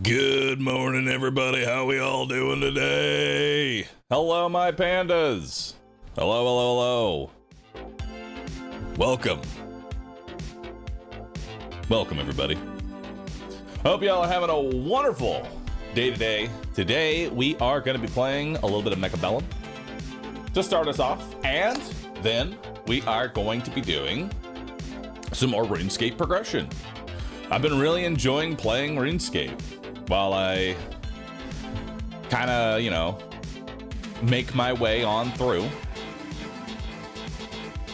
Good morning, everybody. How we all doing today? Hello, my pandas. Hello. Welcome. Welcome, everybody. Hope y'all are having a wonderful day today. Today, we are going to be playing a little bit of Mechabellum to start us off, and then we are going to be doing some more RuneScape progression. I've been really enjoying playing RuneScape while I kind of, make my way on through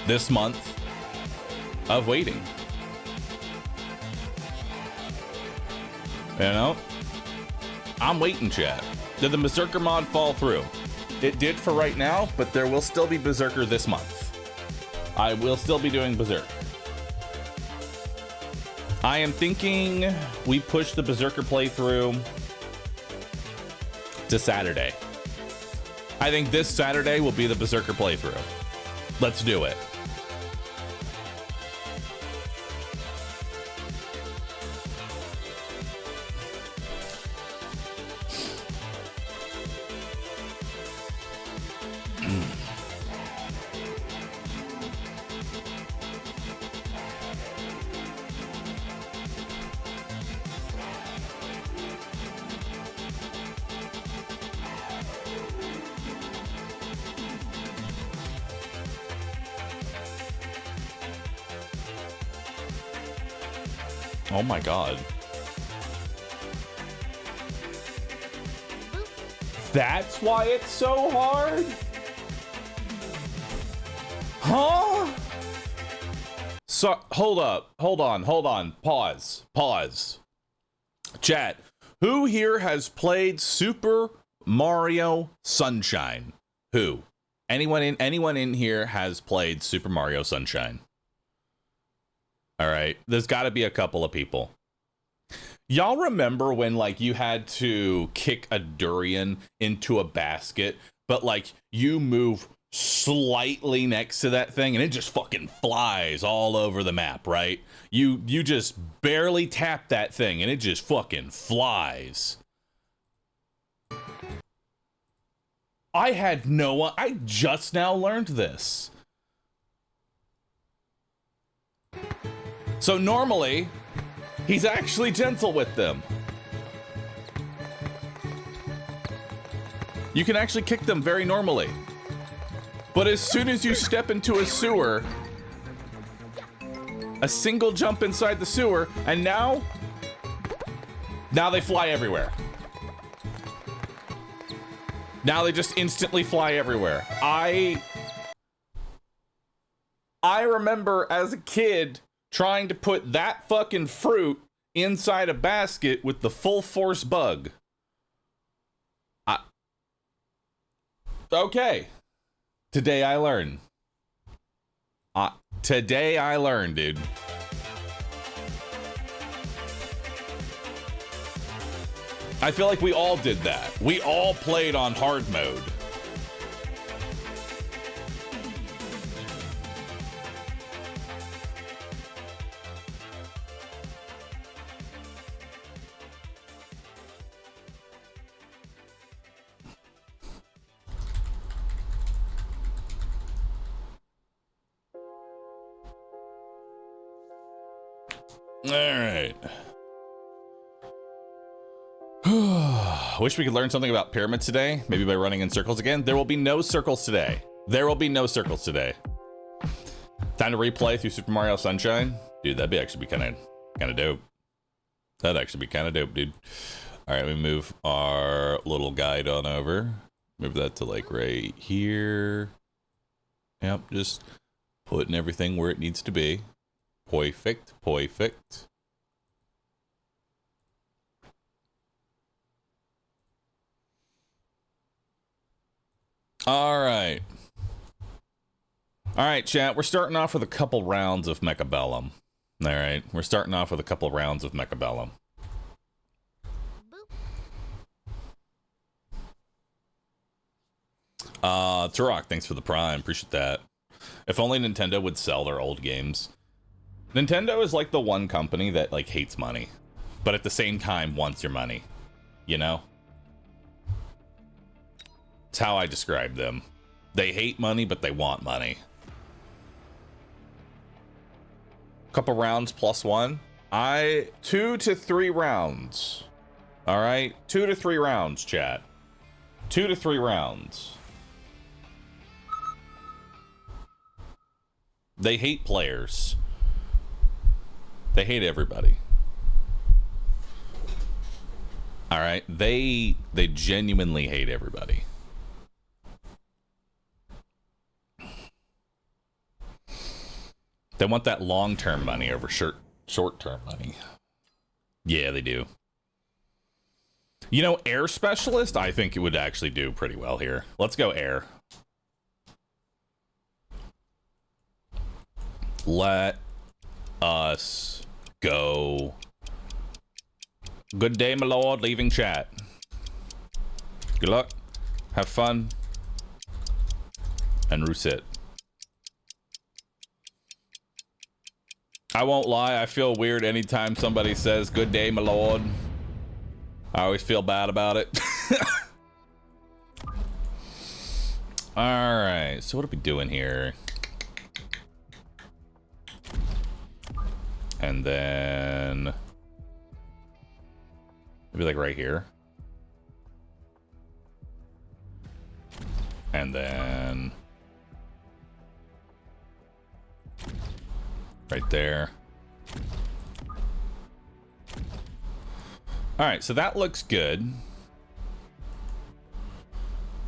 this month of waiting. I'm waiting, chat. Did the Berserker mod fall through? It did for right now, but there will still be Berserker this month. I will still be doing Berserk. I am thinking we push the Berserker playthrough to Saturday. I think this Saturday will be the Berserker playthrough. Let's do it. Oh my god. That's why it's so hard? Huh? So, hold on. Pause. Chat, who here has played Super Mario Sunshine? Who? Anyone in here has played Super Mario Sunshine? All right, there's got to be a couple of people. Y'all remember when, you had to kick a durian into a basket, but, you move slightly next to that thing, and it just fucking flies all over the map, right? You just barely tap that thing, and it just fucking flies. I just now learned this. So normally, he's actually gentle with them. You can actually kick them very normally. But as soon as you step into a sewer, a single jump inside the sewer, and now they fly everywhere. Now they just instantly fly everywhere. I remember as a kid trying to put that fucking fruit inside a basket with the full force bug. Okay. Today I learned. Today I learned, dude. I feel like we all did that. We all played on hard mode. Alright. Wish we could learn something about pyramids today. Maybe by running in circles again. There will be no circles today. Time to replay through Super Mario Sunshine. Dude, that'd actually be kind of dope. That'd actually be kind of dope, dude. Alright, we move our little guide on over. Move that to right here. Yep, just putting everything where it needs to be. Perfect. All right, chat. We're starting off with a couple rounds of Mechabellum. All right, Turok, thanks for the Prime. Appreciate that. If only Nintendo would sell their old games. Nintendo is like the one company that like hates money, but at the same time wants your money. you know? It's how I describe them. They hate money, but they want money. Couple rounds plus one. 2 to 3 rounds. All right, 2 to 3 rounds, chat. 2 to 3 rounds. They hate players. They hate everybody. All right, they genuinely hate everybody. They want that long-term money over short-term money. Yeah, they do. You know, air specialist, I think it would actually do pretty well here. Let's go air. Let us go. Good day, my lord. Leaving chat. Good luck. Have fun. And reset. I won't lie, I feel weird anytime somebody says, good day, my lord. I always feel bad about it. Alright, so what are we doing here? And then... maybe like right here. And then... right there. All right, so that looks good.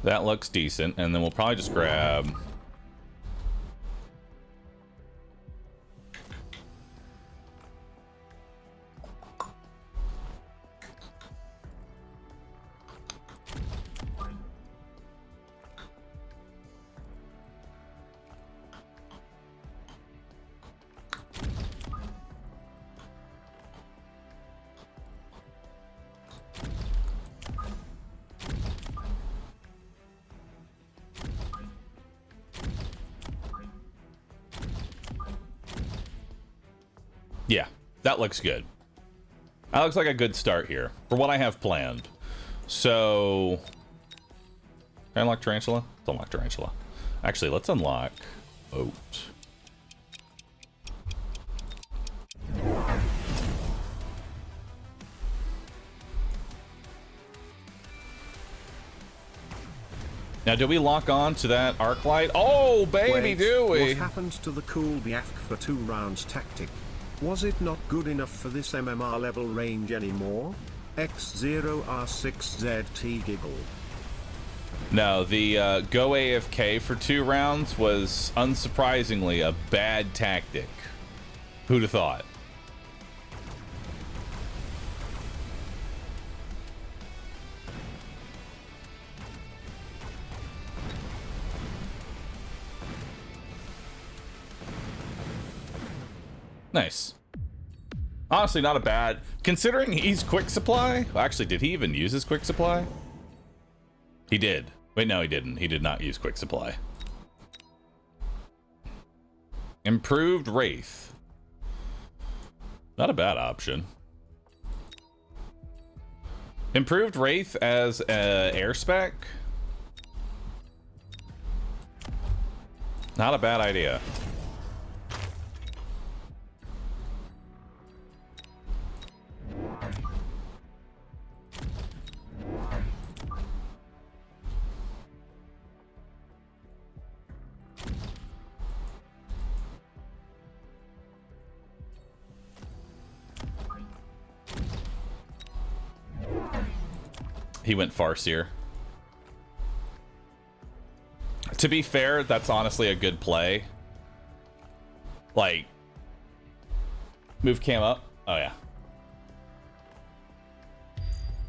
That looks decent, and then we'll probably just grab... yeah, that looks good. That looks like a good start here for what I have planned. So, can I unlock Tarantula? Let's unlock Tarantula. Actually, let's unlock Boat. Now, do we lock on to that arc light? Oh, baby, Wait, do we? what happened to the cool Biafk for 2 rounds tactic? Was it not good enough for this MMR level range anymore? X0R6ZT giggle. No, the go AFK for 2 rounds was unsurprisingly a bad tactic. Who'd have thought? Nice. Honestly, not a bad... considering he's quick supply... well, actually, did he even use his quick supply? He did. Wait, no, he didn't. He did not use quick supply. Improved Wraith. Not a bad option. Improved Wraith as air spec. Not a bad idea. He went Farseer. To be fair, that's honestly a good play. Like, move cam up. Oh yeah.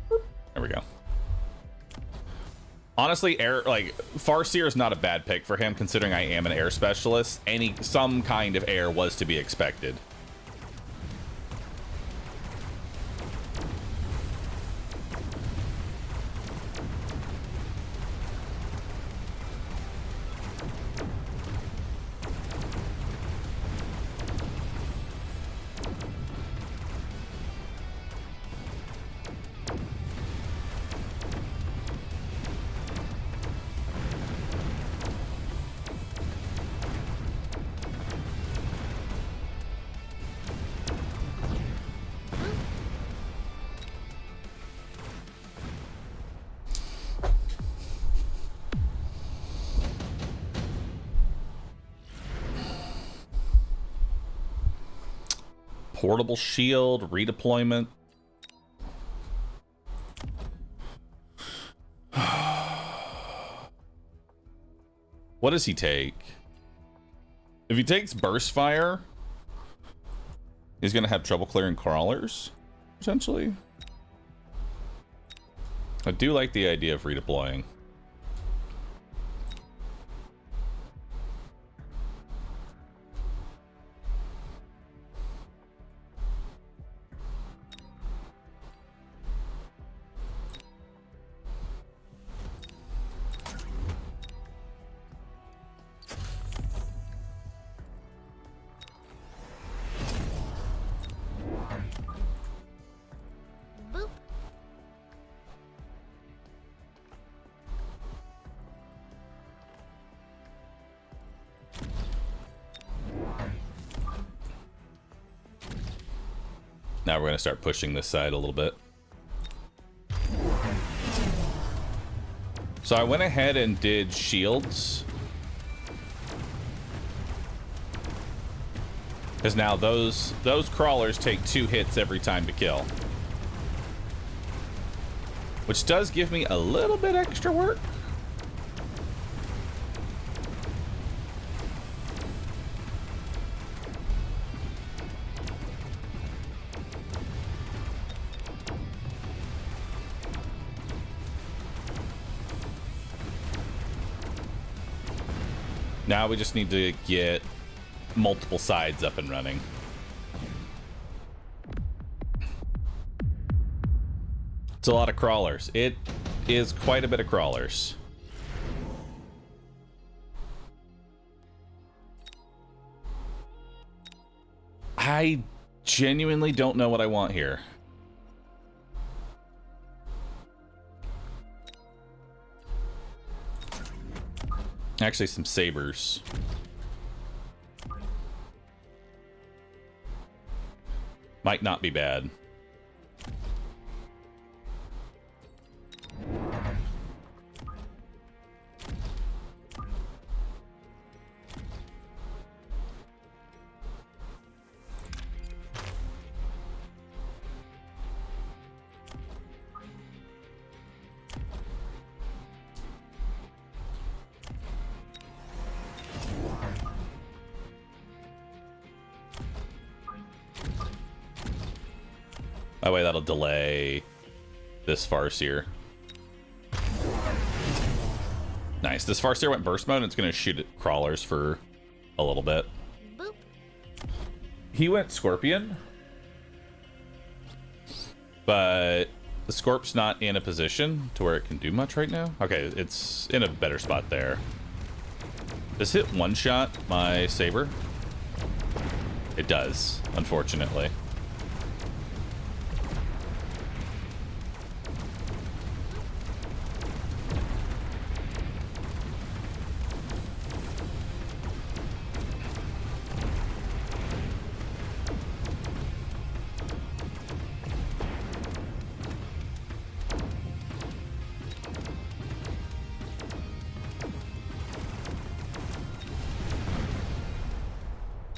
There we go. Honestly, Farseer is not a bad pick for him, considering I am an air specialist. Some kind of air was to be expected. Portable shield, redeployment. What does he take? If he takes burst fire, he's gonna have trouble clearing crawlers, potentially. I do like the idea of redeploying. Now we're going to start pushing this side a little bit. So I went ahead and did shields. Because now those crawlers take 2 hits every time to kill. Which does give me a little bit extra work. Now we just need to get multiple sides up and running. It's a lot of crawlers. It is quite a bit of crawlers. I genuinely don't know what I want here. Actually, some sabers. Might not be bad. That way that'll delay this Farseer. Nice. This Farseer went burst mode and it's going to shoot at crawlers for a little bit. Boop. He went Scorpion. But the Scorp's not in a position to where it can do much right now. Okay, it's in a better spot there. Does it one-shot my Saber? It does, unfortunately.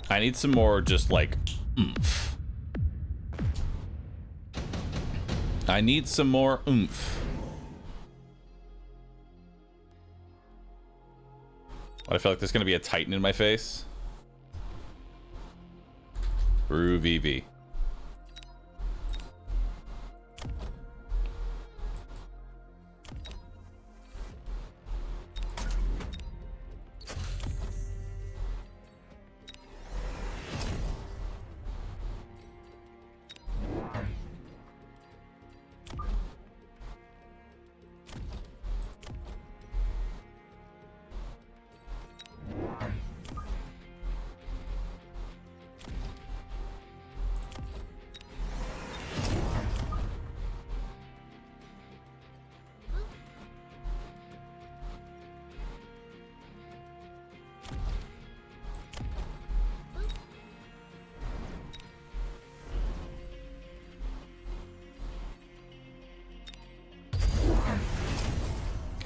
I need some more just like oomph. I need some more oomph. I feel like there's gonna be a Titan in my face. Bahroo VV.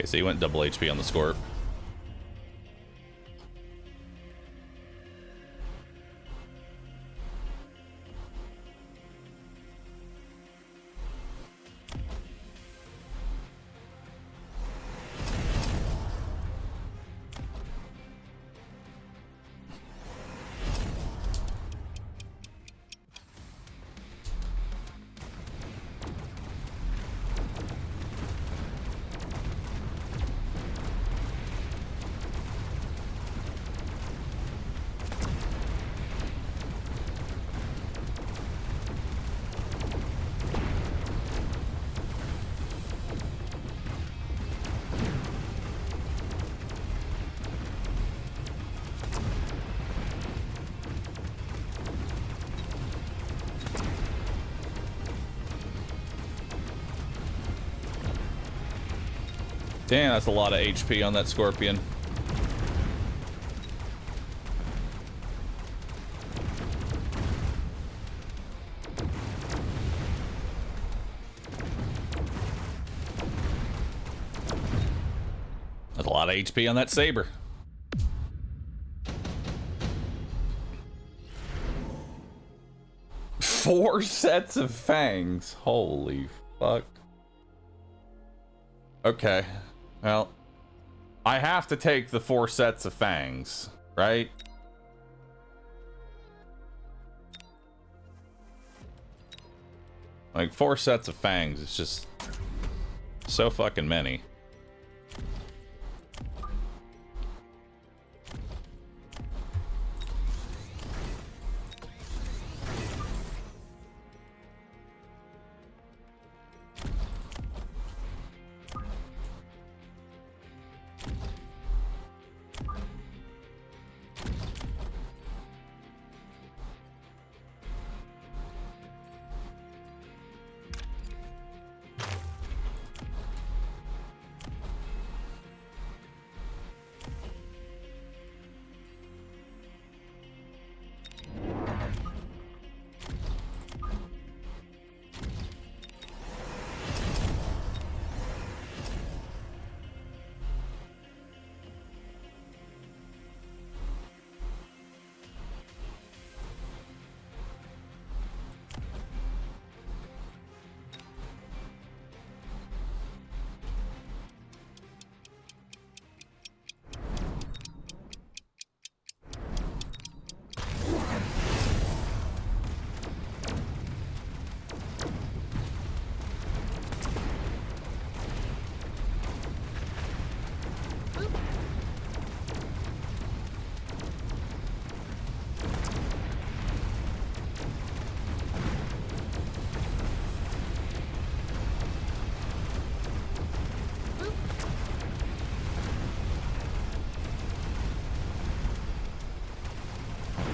Okay, so you went double HP on the Scorp. Damn, that's a lot of HP on that scorpion. That's a lot of HP on that saber. Four sets of fangs. Holy fuck. Okay. Well, I have to take the 4 sets of fangs, right? Like, 4 sets of fangs is just so fucking many.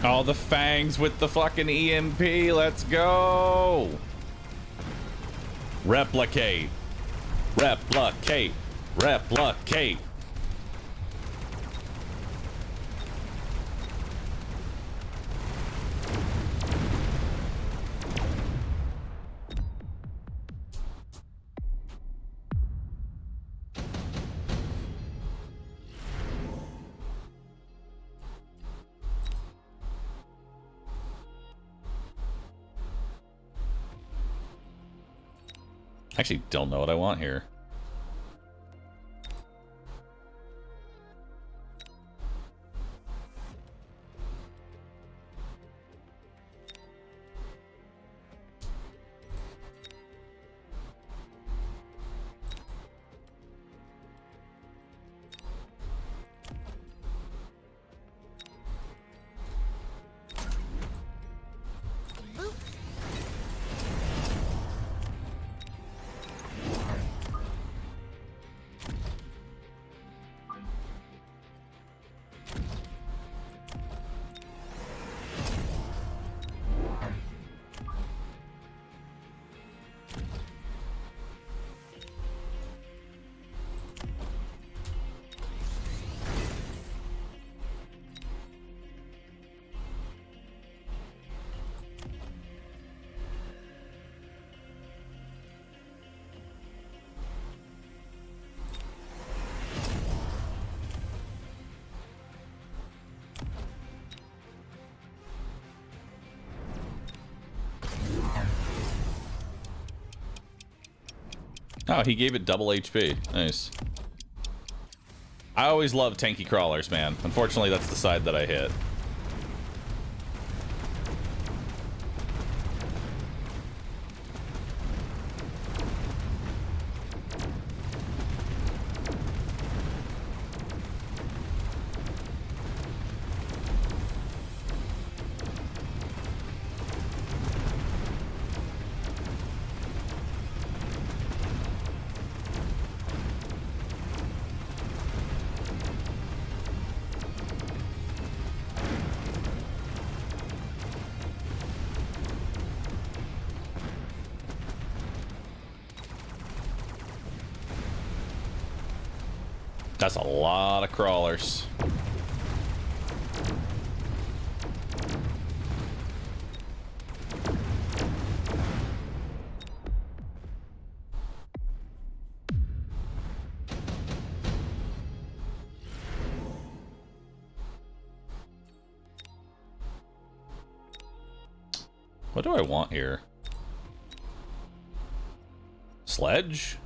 Oh, the fangs with the fucking EMP. Let's go. Replicate. Replicate. Replicate. Actually, don't know what I want here. Oh, he gave it double HP. Nice. I always love tanky crawlers, man. Unfortunately, that's the side that I hit. That's a lot of crawlers. What do I want here? Sledge?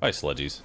Bye, sledgies.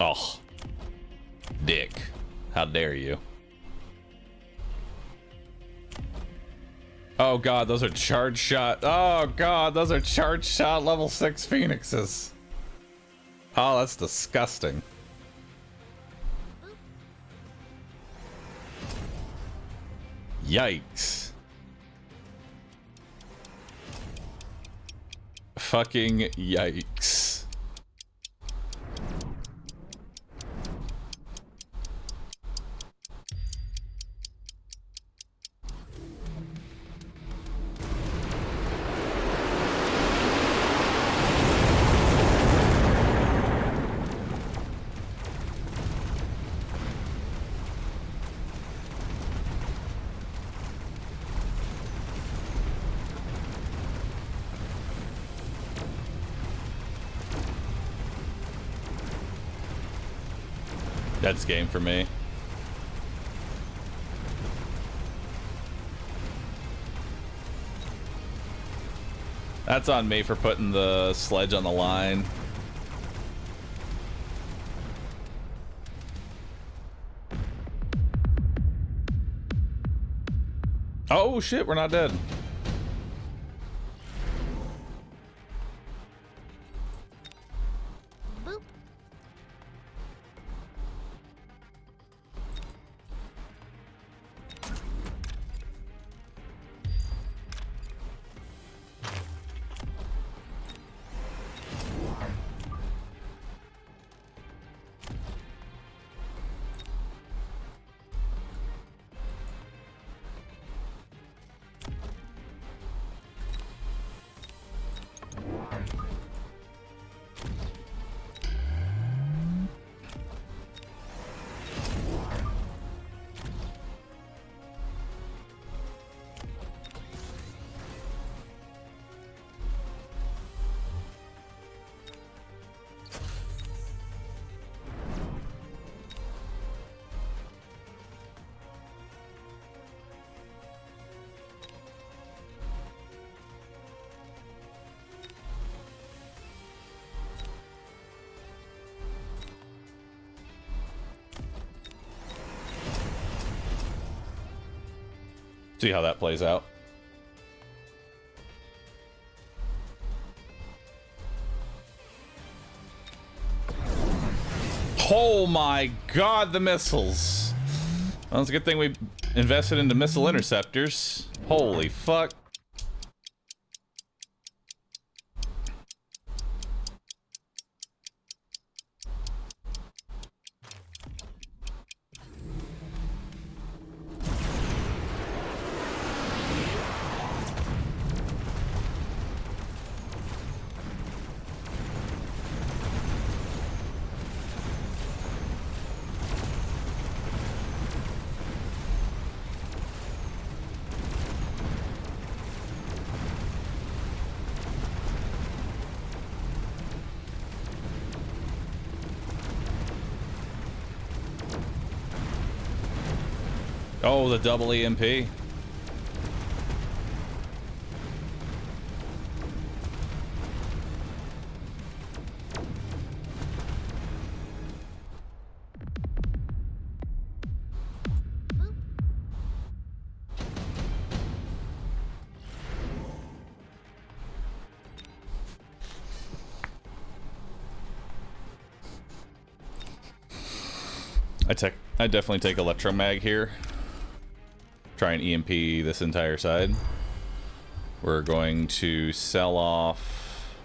Oh, dick. How dare you? Oh god, those are charge shot. Oh god, those are charge shot level 6 phoenixes. Oh, that's disgusting. Yikes. Fucking yikes. That's game for me. That's on me for putting the sledge on the line. Oh shit, we're not dead. See how that plays out. Oh my god, the missiles. Well, it's a good thing we invested into missile interceptors. Holy fuck. Oh, the double EMP. I definitely take electromag here. Try and EMP this entire side. We're going to sell off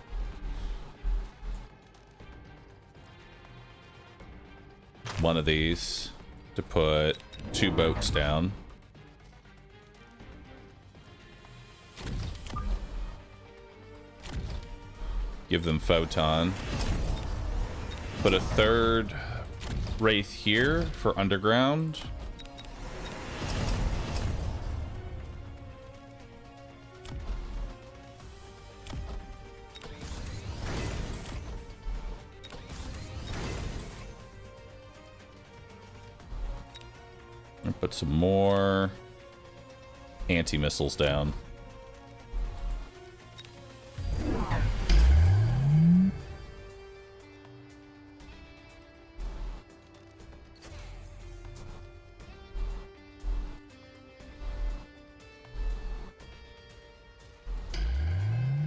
one of these to put 2 boats down. Give them photon. Put a 3rd wraith here for underground. And put some more anti-missiles down.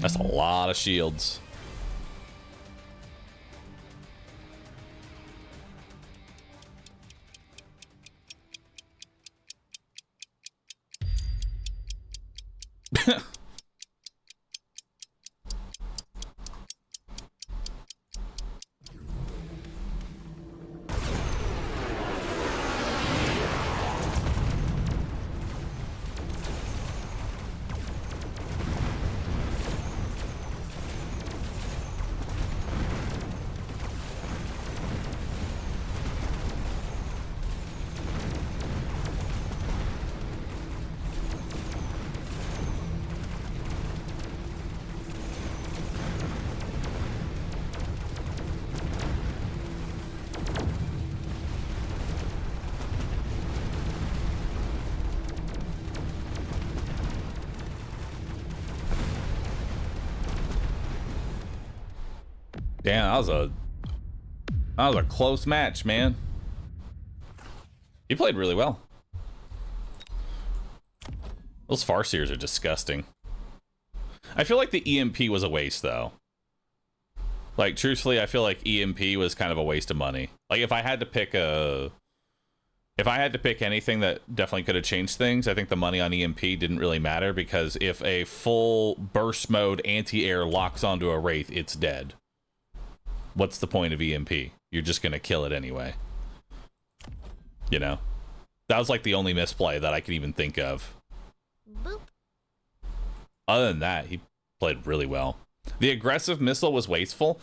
That's a lot of shields. Damn, that was a close match, man. He played really well. Those Farseers are disgusting. I feel like the EMP was a waste, though. Like, truthfully, I feel like EMP was kind of a waste of money. Like, if I had to pick anything that definitely could have changed things, I think the money on EMP didn't really matter, because if a full burst mode anti-air locks onto a Wraith, it's dead. What's the point of EMP? You're just gonna kill it anyway. You know? That was like the only misplay that I could even think of. Boop. Other than that, he played really well. The aggressive missile was wasteful.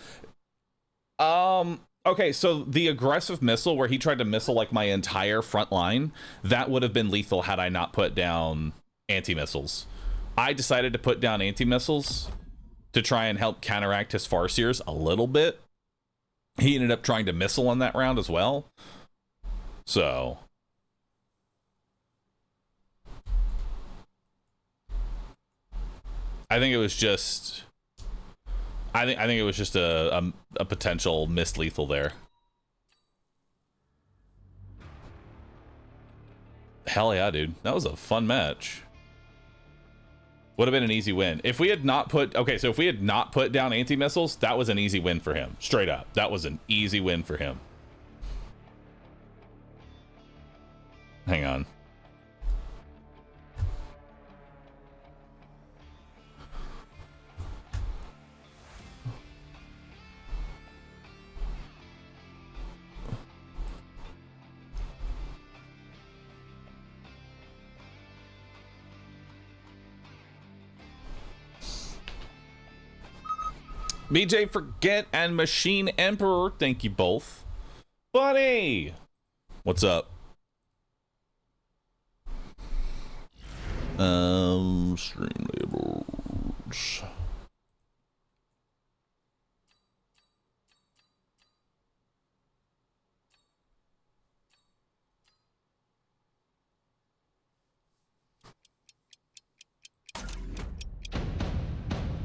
Okay, so the aggressive missile where he tried to missile like my entire front line, that would have been lethal had I not put down anti-missiles. I decided to put down anti-missiles to try and help counteract his Farseers a little bit. He ended up trying to missile on that round as well. So I think it was just I think it was just a potential missed lethal there. Hell yeah, dude. That was a fun match. Would have been an easy win. If we had not put... Okay, so if we had not put down anti-missiles, that was an easy win for him. Straight up. That was an easy win for him. Hang on. BJ Forget and Machine Emperor, thank you both. Buddy! What's up? Stream labels.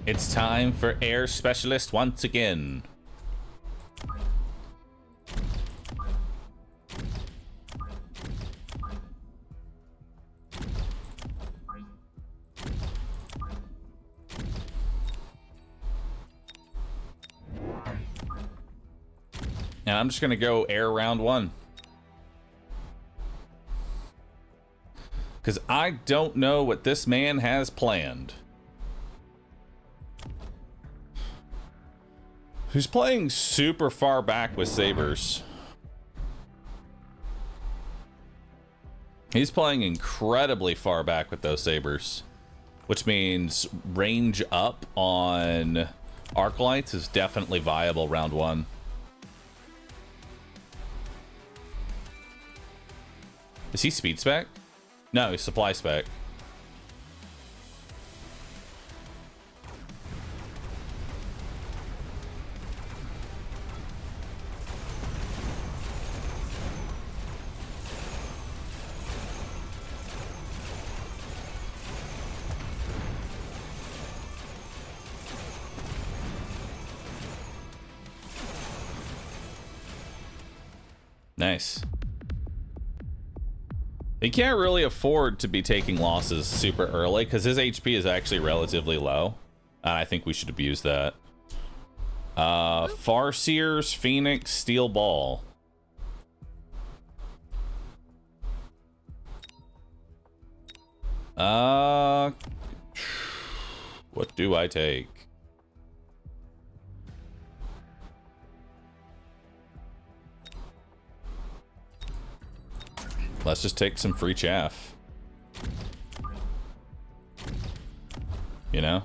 It's time for Air Specialist once again. And I'm just gonna go air round one. Because I don't know what this man has planned. Who's playing super far back with sabers? He's playing incredibly far back with those sabers, which means range up on arc lights is definitely viable round one. Is he speed spec? No, he's supply spec. Nice. He can't really afford to be taking losses super early because his HP is actually relatively low. And I think we should abuse that. Farseers, Phoenix, Steel Ball. What do I take? Let's just take some free chaff. You know?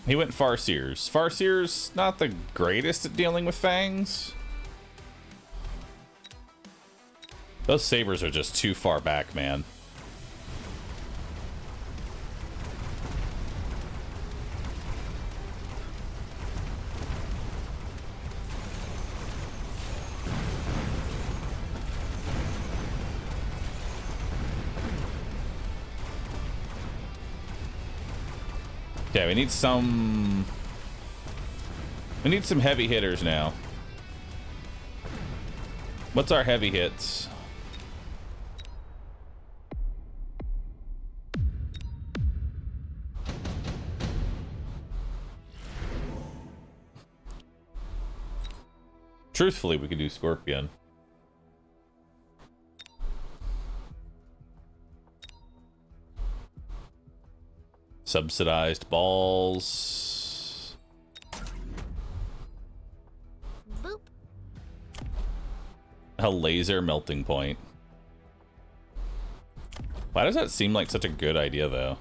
He went Farseers. Farseers, not the greatest at dealing with fangs. Those sabers are just too far back, man. Okay, we need some heavy hitters now. What's our heavy hits? Truthfully, we could do Scorpion. Subsidized balls. Boop. A laser melting point. Why does that seem like such a good idea, though?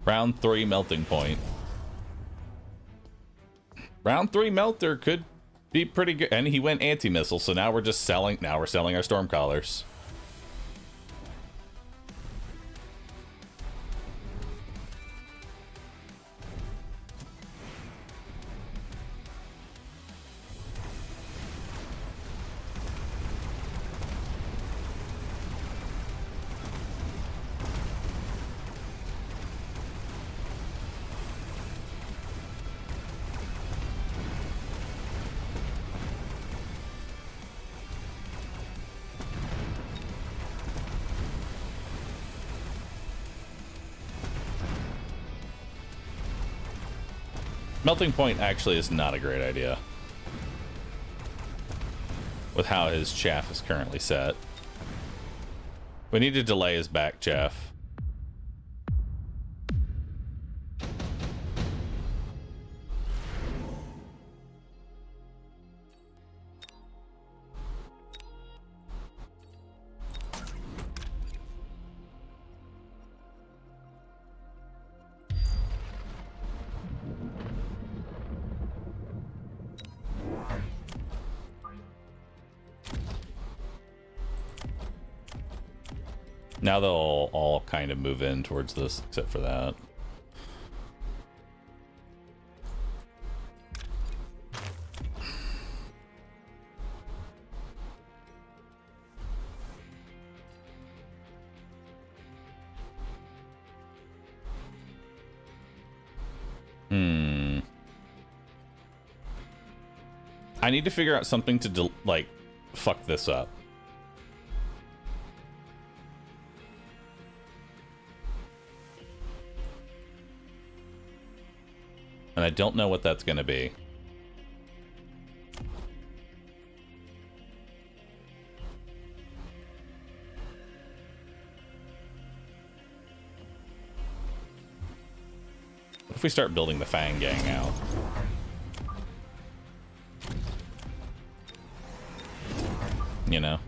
Round 3 melting point. Round 3 melter could be pretty good. And he went anti-missile, so now we're just selling. Now we're selling our storm collars. Melting point actually is not a great idea with how his chaff is currently set. We need to delay his back chaff. Now they'll all kind of move in towards this, except for that. I need to figure out something to, like, fuck this up. And I don't know what that's going to be. What if we start building the Fang Gang out? You know?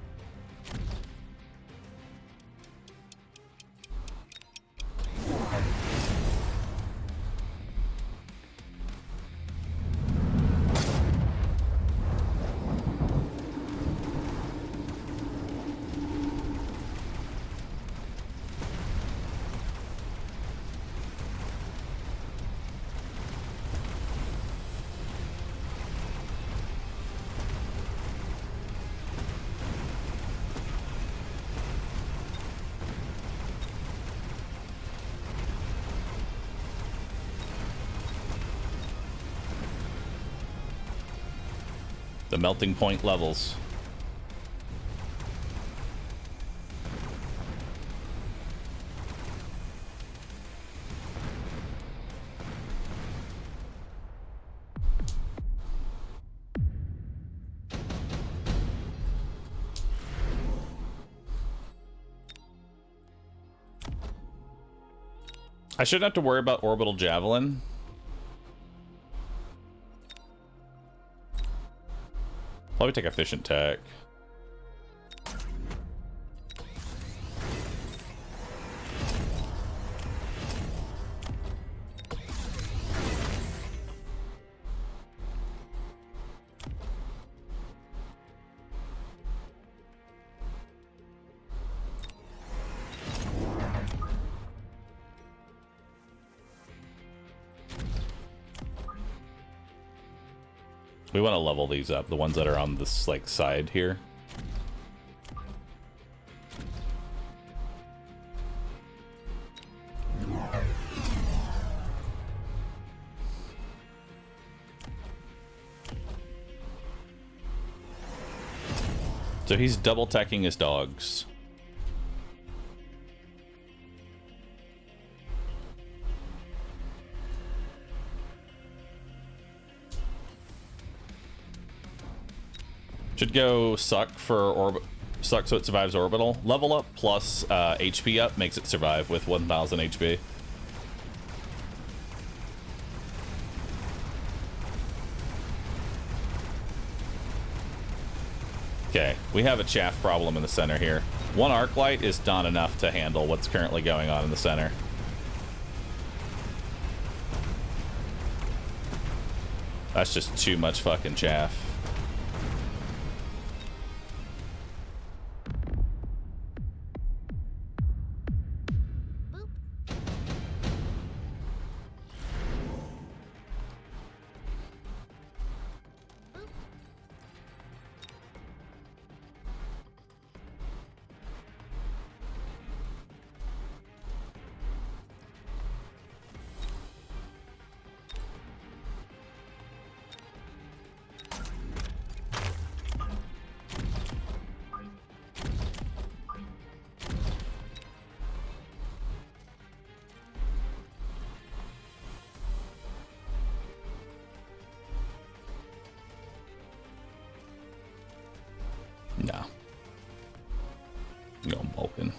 The melting point levels. I shouldn't have to worry about orbital javelin. Probably take efficient tech. We want to level these up, the ones that are on this like side here. So he's double tacking his dogs. Should go suck for suck so it survives orbital. Level up plus HP up makes it survive with 1000 HP. Okay, we have a chaff problem in the center here. One arc light is not enough to handle what's currently going on in the center. That's just too much fucking chaff. No. No, I'm Vulcan.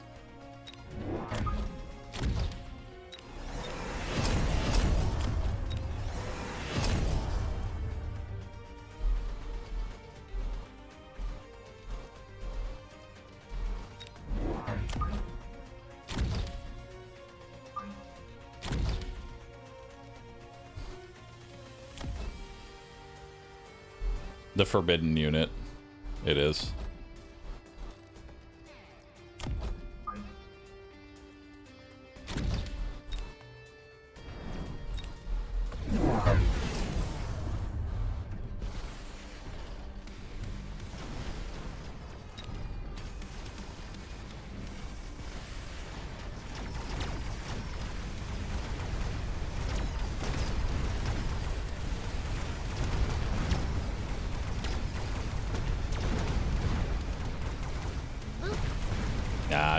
The forbidden unit. It is.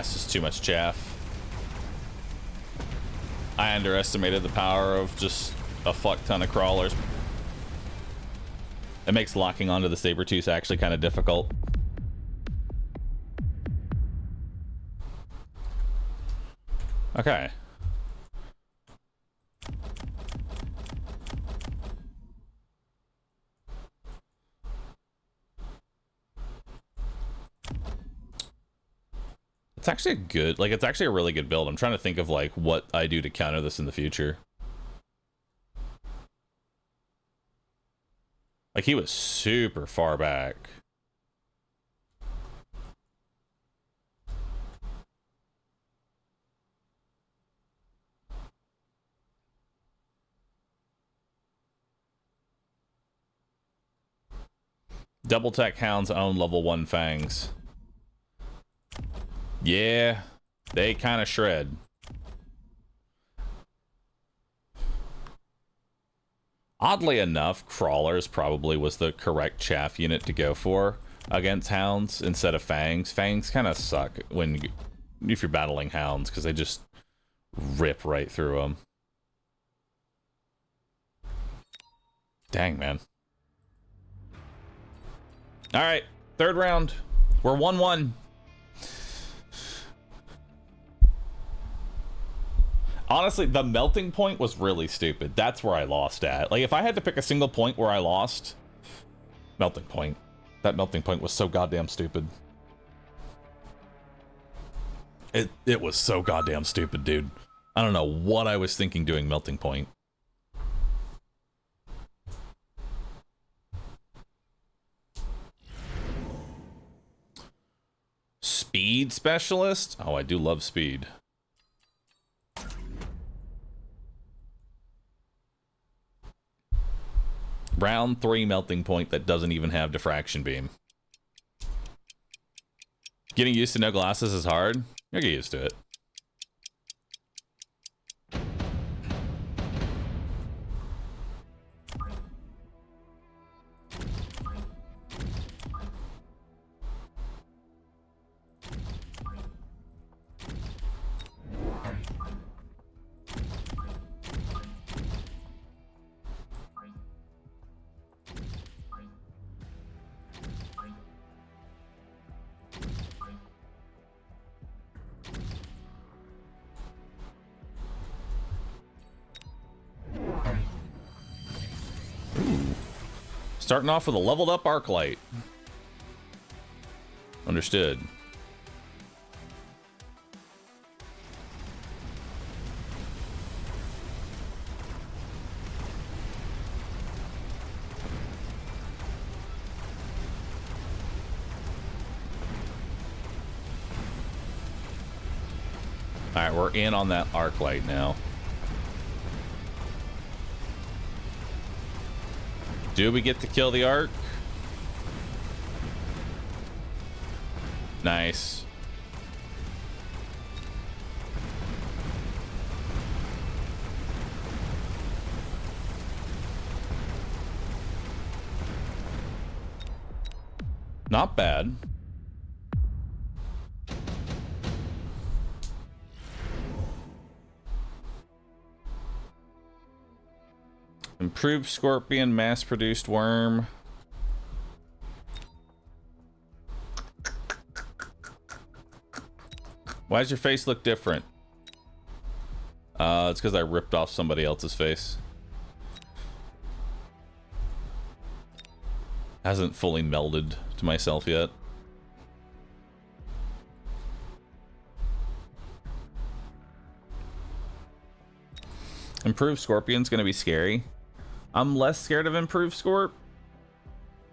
That's just too much chaff. I underestimated the power of just a fuck ton of crawlers. It makes locking onto the Sabertooth actually kind of difficult. Okay. It's actually a good, like, it's actually a really good build. I'm trying to think of, like, what I do to counter this in the future. Like, he was super far back. Double Tech Hounds own level 1 fangs. Yeah, they kind of shred. Oddly enough, Crawlers probably was the correct chaff unit to go for against Hounds instead of Fangs. Fangs kind of suck if you're battling Hounds because they just rip right through them. Dang, man. All right, third round. We're 1-1. Honestly, the melting point was really stupid. That's where I lost at. Like, if I had to pick a single point where I lost, melting point. That melting point was so goddamn stupid. It was so goddamn stupid, dude. I don't know what I was thinking doing melting point. Speed specialist? Oh, I do love speed. Round 3 melting point that doesn't even have diffraction beam. Getting used to no glasses is hard. You'll get used to it. Starting off with a leveled up arc light. Understood. All right, we're in on that arc light now. Do we get to kill the arc? Nice. Not bad. Improved scorpion, mass-produced worm. Why does your face look different? It's because I ripped off somebody else's face. Hasn't fully melded to myself yet. Improved scorpion's gonna be scary. I'm less scared of improved scorp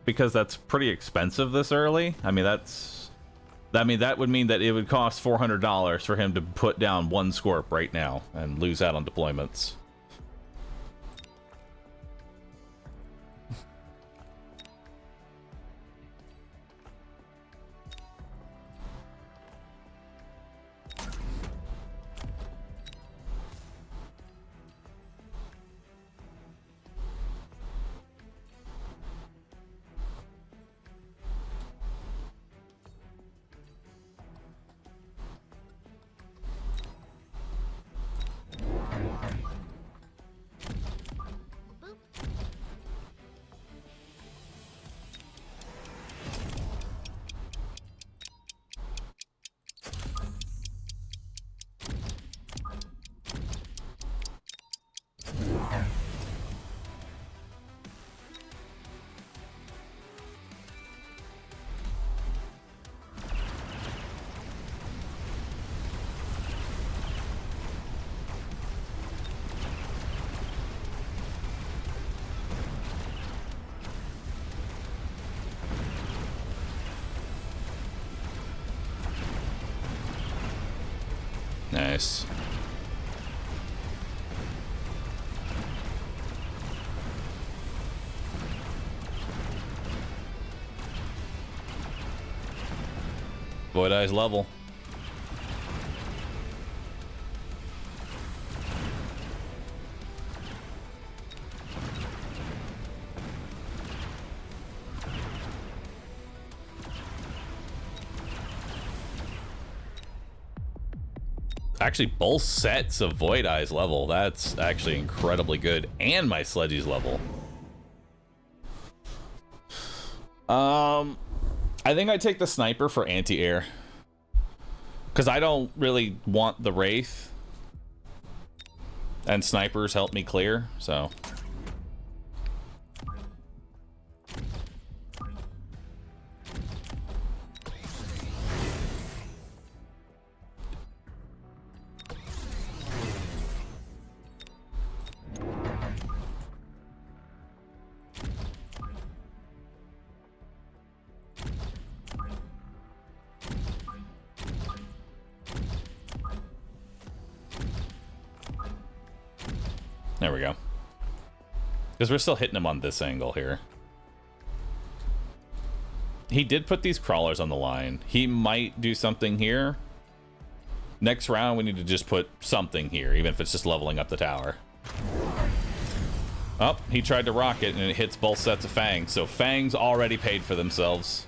because that's pretty expensive this early. I mean, that would mean that it would cost $400 for him to put down one scorp right now and lose out on deployments. Nice. Void Eye's level. Actually, both sets of Void Eye's level. That's actually incredibly good. And my Sledgy's level. I think I take the Sniper for anti-air. Because I don't really want the Wraith. And snipers help me clear, so... There we go. Because we're still hitting him on this angle here. He did put these crawlers on the line. He might do something here. Next round, we need to just put something here, even if it's just leveling up the tower. Oh, he tried to rock it, and it hits both sets of Fangs. So Fangs already paid for themselves.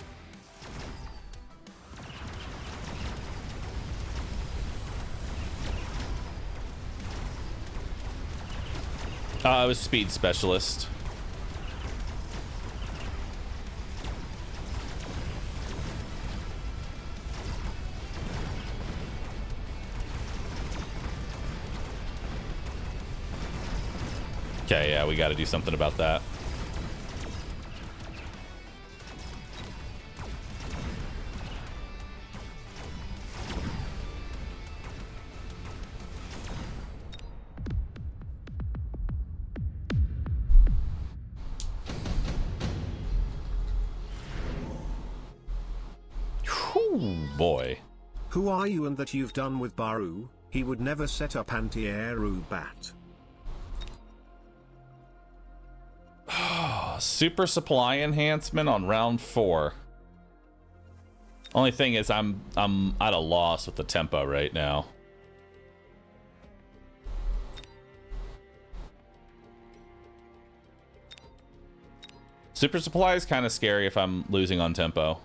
I was Speed Specialist. Okay, yeah, we got to do something about that. Boy. Who are you and that you've done with Bahroo? He would never set up anti-air bat. Super supply enhancement on round 4. Only thing is I'm at a loss with the tempo right now. Super supply is kind of scary if I'm losing on tempo.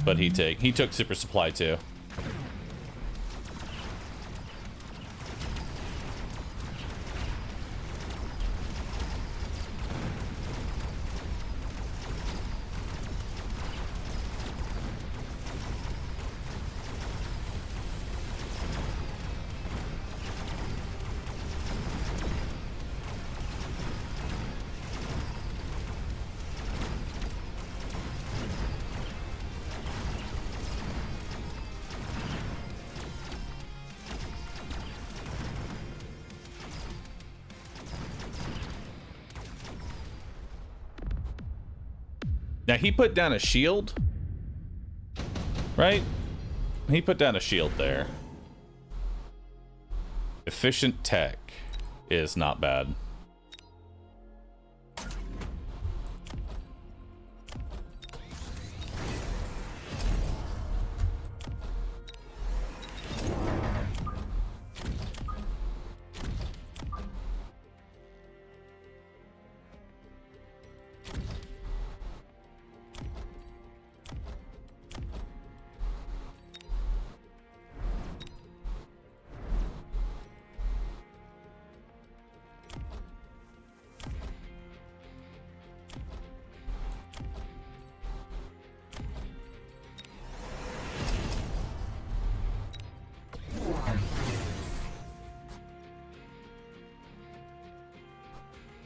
But he took super supply too. Now he put down a shield, right? He put down a shield there. Efficient tech is not bad.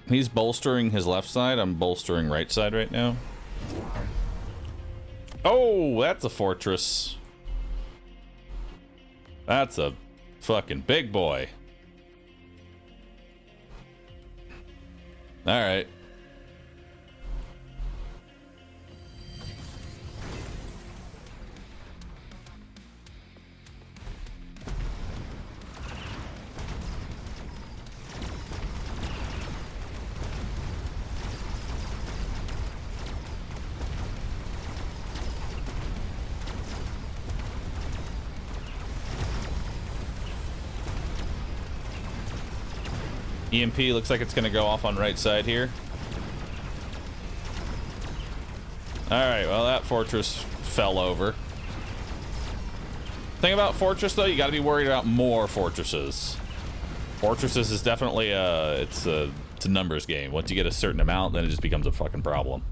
He's bolstering his left side. I'm bolstering right side right now. Oh, that's a fortress. That's a fucking big boy. All right. EMP looks like it's going to go off on right side here. Alright, well that fortress fell over. Thing about fortress though, you got to be worried about more fortresses. Fortresses is definitely it's a numbers game. Once you get a certain amount, then it just becomes a fucking problem.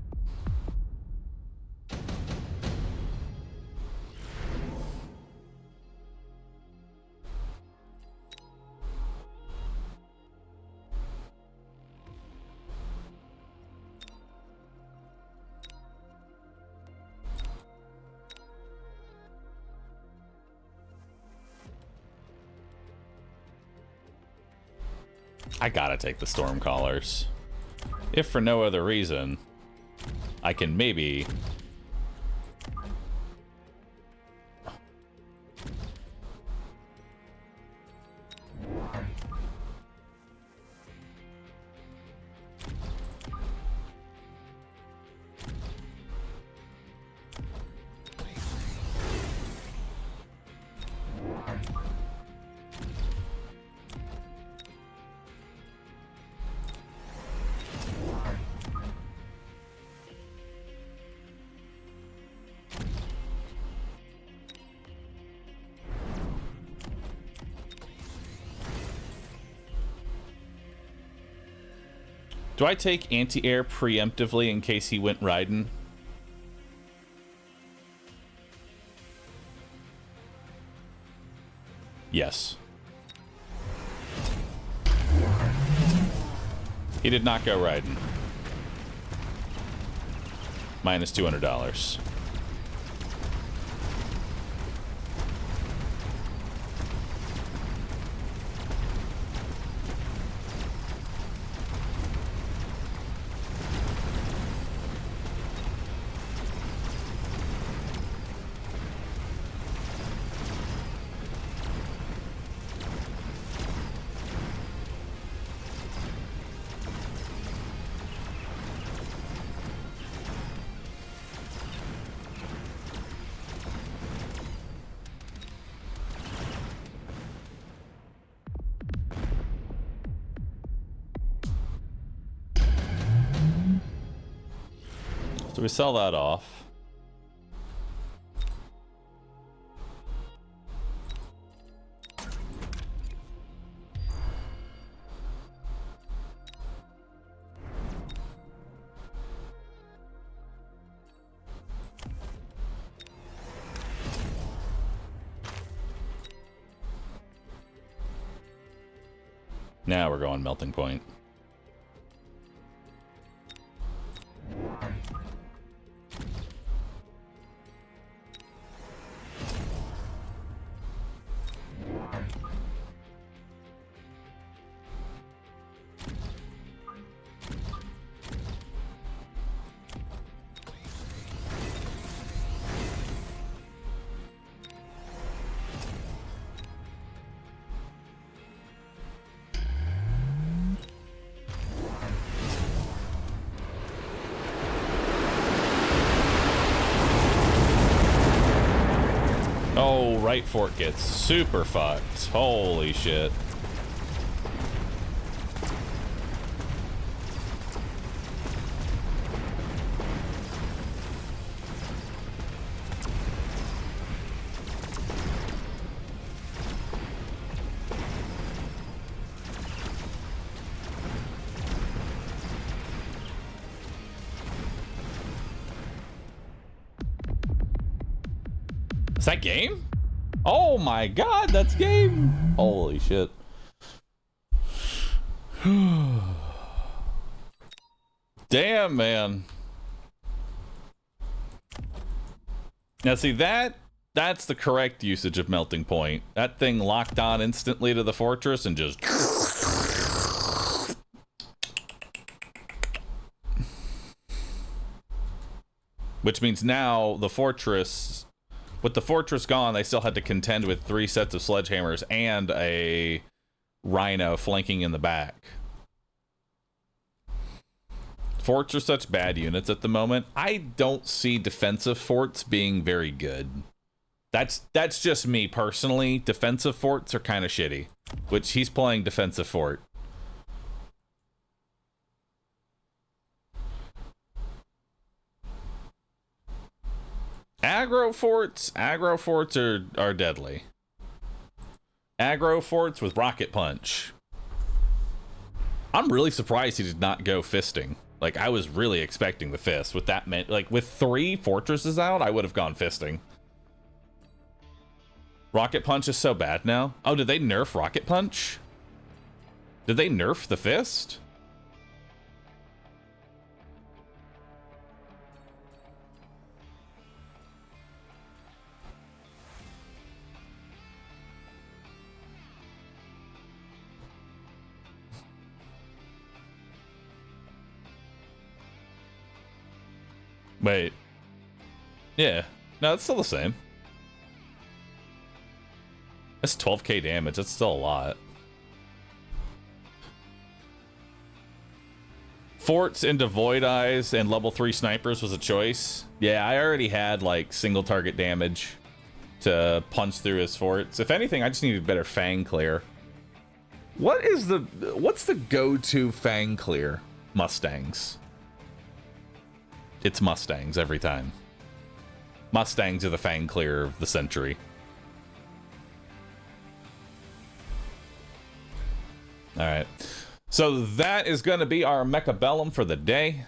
I gotta take the Stormcallers. If for no other reason, I can maybe... Do I take anti-air preemptively in case he went riding? Yes. He did not go riding. Minus $200. So we sell that off. Now we're going melting point. Oh, right fort gets super fucked. Holy shit. Is that game? Oh my god, that's game! Holy shit. Damn, man. Now, see, that's the correct usage of melting point. That thing locked on instantly to the fortress and just... Which means now the fortress... With the fortress gone, they still had to contend with 3 sets of sledgehammers and a rhino flanking in the back. Forts are such bad units at the moment. I don't see defensive forts being very good. That's just me personally. Defensive forts are kind of shitty, which he's playing defensive fort. Aggro forts are deadly. Aggro forts with rocket punch. I'm really surprised he did not go fisting. Like, I was really expecting the fist with that like with 3 fortresses out, I would have gone fisting. Rocket punch is so bad now. Oh, did they nerf rocket punch? Did they nerf the fist? Wait. Yeah. No, it's still the same. That's 12k damage. That's still a lot. Forts into Void Eyes and level 3 snipers was a choice. Yeah, I already had like single target damage to punch through his forts. If anything, I just needed better Fang clear. What's the go-to Fang clear? Mustangs. It's Mustangs every time. Mustangs are the Fang clear of the century. All right. So that is going to be our Mechabellum for the day.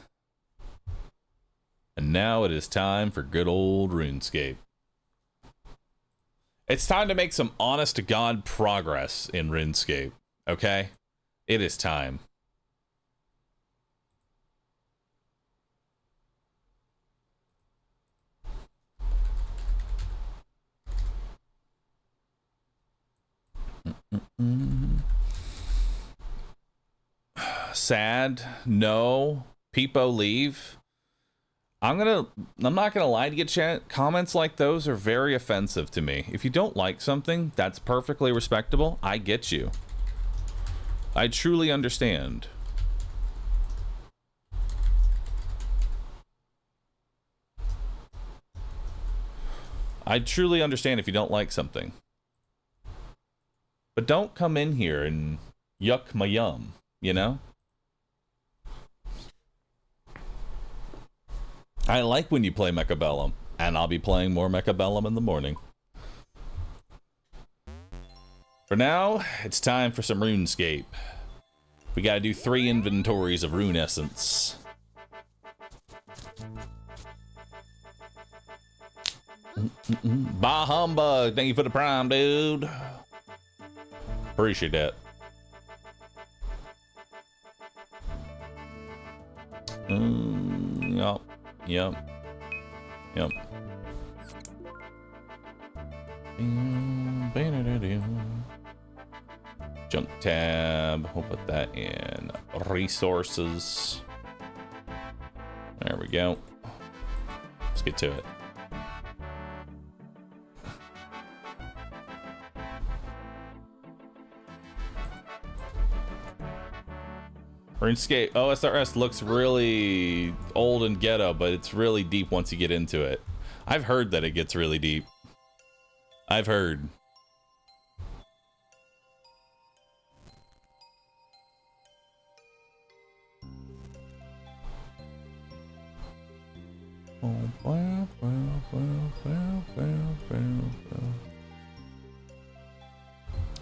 And now it is time for good old RuneScape. It's time to make some honest-to-God progress in RuneScape. Okay? It is time. Sad. No. Peepo leave. I'm not gonna lie to you, chat. Comments like those are very offensive to me. If you don't like something, that's perfectly respectable. I get you. I truly understand. I truly understand if you don't like something. But don't come in here and yuck my yum, you know? I like when you play Mechabellum, and I'll be playing more Mechabellum in the morning. For now, it's time for some RuneScape. We gotta do 3 inventories of Rune Essence. Bah humbug, thank you for the prime, dude. Appreciate that. Yup. Junk tab. We'll put that in resources. There we go. Let's get to it. RuneScape OSRS looks really old and ghetto, but it's really deep once you get into it. I've heard that it gets really deep. I've heard.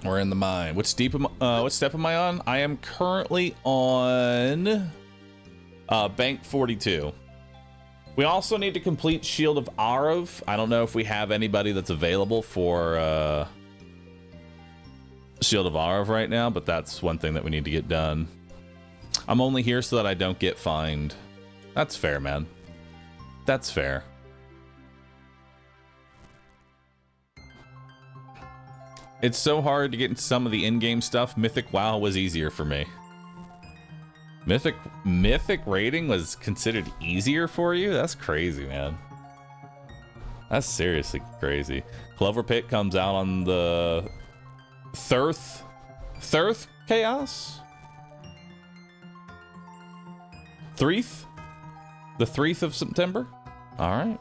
We're in the mine. What step am I on? I am currently on Bank 42. We also need to complete Shield of Arov. I don't know if we have anybody that's available for Shield of Arov right now, but that's one thing that we need to get done. I'm only here so that I don't get fined. That's fair, man. That's fair. It's so hard to get into some of the in-game stuff. Mythic WoW was easier for me. Mythic rating was considered easier for you? That's crazy, man. That's seriously crazy. Clover Pit comes out on the Thirth Chaos? Threeth? The 3th of September? Alright.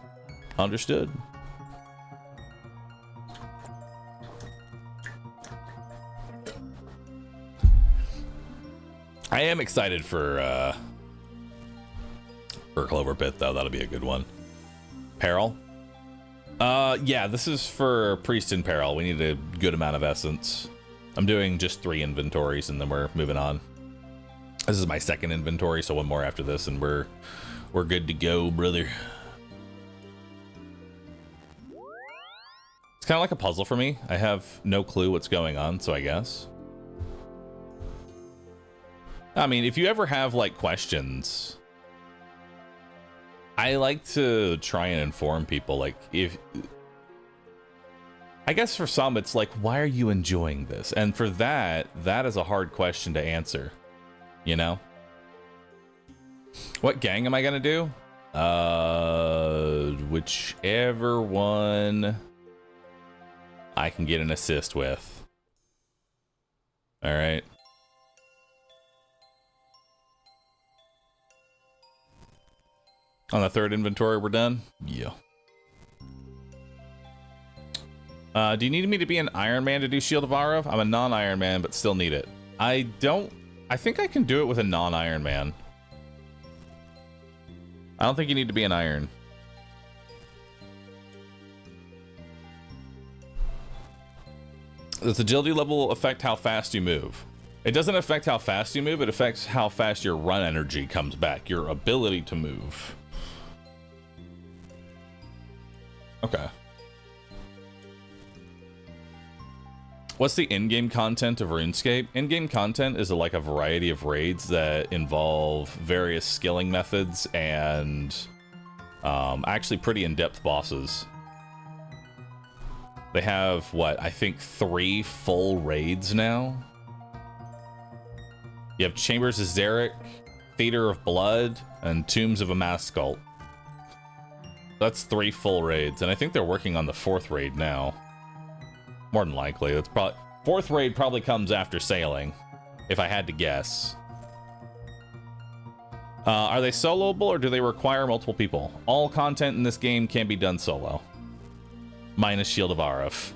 Understood. I am excited for Clover Pit, though. That'll be a good one. Peril? Yeah, this is for Priest in Peril. We need a good amount of essence. I'm doing just 3 inventories, and then we're moving on. This is my 2nd inventory, so 1 more after this, and we're good to go, brother. It's kind of like a puzzle for me. I have no clue what's going on, so I guess. I mean, if you ever have, like, questions, I like to try and inform people. Like, I guess for some, it's like, why are you enjoying this? And for that is a hard question to answer, you know? What gang am I gonna do? Whichever one I can get an assist with. All right. On the 3rd inventory, we're done? Yeah. Do you need me to be an Iron Man to do Shield of Bahroo? I'm a non-Iron Man, but still need it. I think I can do it with a non-Iron Man. I don't think you need to be an Iron. Does agility level affect how fast you move? It doesn't affect how fast you move, it affects how fast your run energy comes back, your ability to move. Okay. What's the in-game content of RuneScape? In-game content is like a variety of raids that involve various skilling methods and actually pretty in-depth bosses. They have, what, I think 3 full raids now? You have Chambers of Zarek, Theater of Blood, and Tombs of a Mass Cult. That's 3 full raids, and I think they're working on the 4th raid now. More than likely. That's probably 4th raid probably comes after sailing, if I had to guess. Are they soloable or do they require multiple people? All content in this game can be done solo, minus Shield of Bahroo.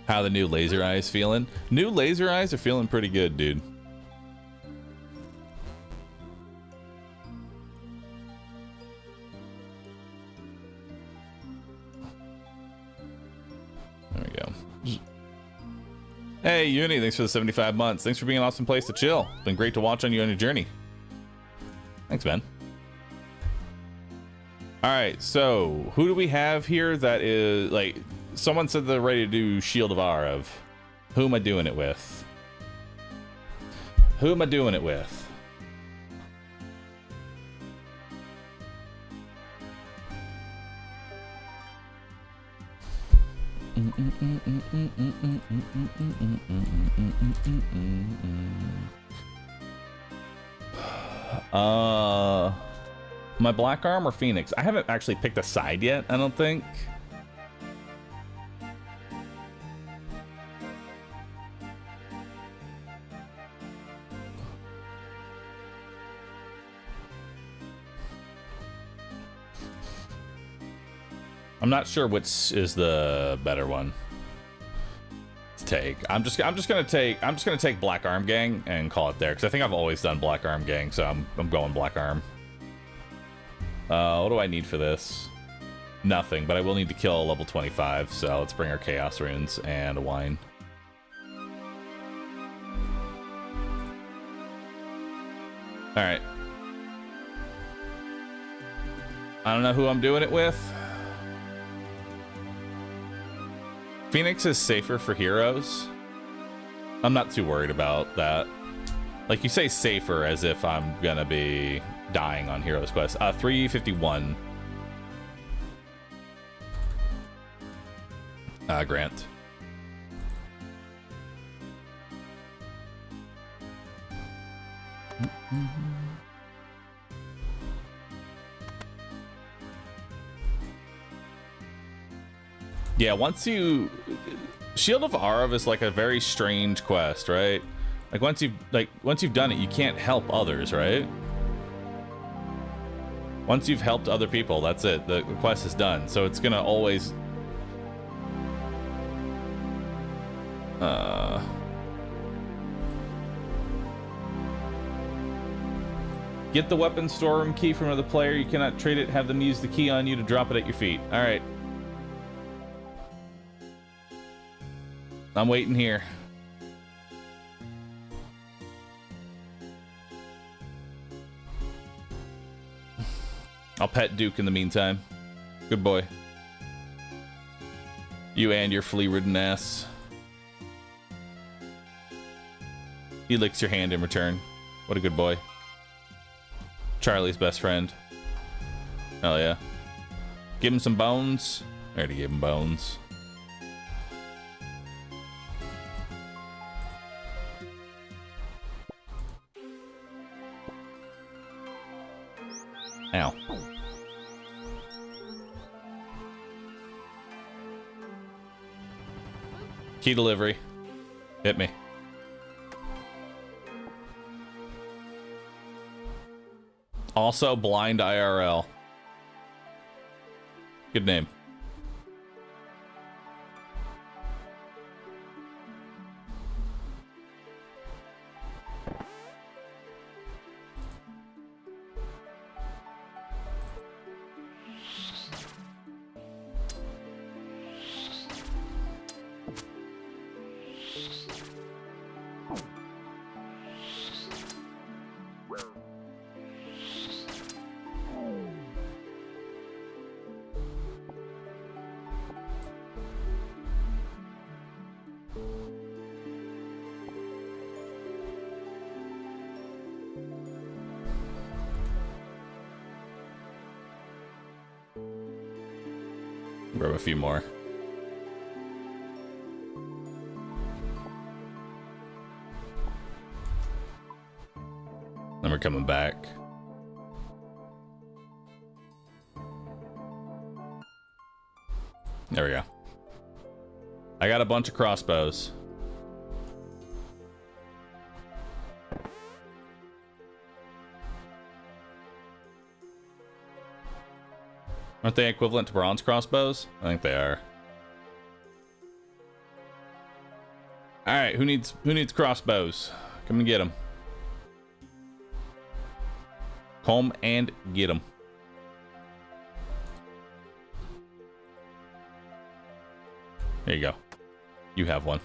How the new laser eyes feeling? New laser eyes are feeling pretty good, dude. There we go. Hey, Uni, thanks for the 75 months. Thanks for being an awesome place to chill. It's been great to watch on you on your journey. Thanks, man. All right, so who do we have here that is, like, someone said they're ready to do Shield of Bahroo. Who am I doing it with? Who am I doing it with? My Black Arm or Phoenix? I haven't actually picked a side yet, I don't think. I'm not sure which is the better one to take. I'm just gonna take Black Arm Gang and call it there, because I think I've always done Black Arm Gang, so I'm going Black Arm. What do I need for this? Nothing, but I will need to kill a level 25, so let's bring our Chaos Runes and a wine. Alright. I don't know who I'm doing it with. Phoenix is safer for heroes. I'm not too worried about that. Like, you say safer as if I'm gonna be dying on Heroes Quest. 351. Grant. Yeah, once you... Shield of Arav is like a very strange quest, right? Like once you've done it, you can't help others, right? Once you've helped other people, that's it. The quest is done. So it's gonna always... Get the weapon storeroom key from another player. You cannot trade it. Have them use the key on you to drop it at your feet. All right. I'm waiting here. I'll pet Duke in the meantime. Good boy. You and your flea-ridden ass. He licks your hand in return. What a good boy. Charlie's best friend. Hell yeah. Give him some bones. I already gave him bones. Ow. Key delivery. Hit me. Also, Blind IRL. Good name. Grab a few more. Then we're coming back. There we go. I got a bunch of crossbows. Aren't they equivalent to bronze crossbows? I think they are. All right, who needs crossbows? Come and get them. Come and get them. There you go. You have one.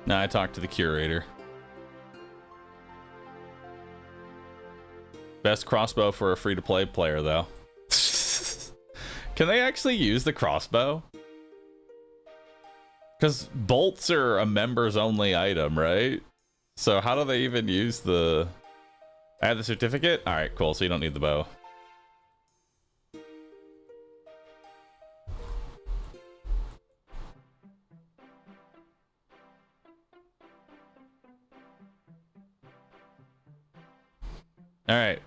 Now I talked to the curator. Best crossbow for a free-to-play player, though. Can they actually use the crossbow? Because bolts are a members-only item, right? So how do they even use the... Add the certificate? Alright, cool. So you don't need the bow. Alright.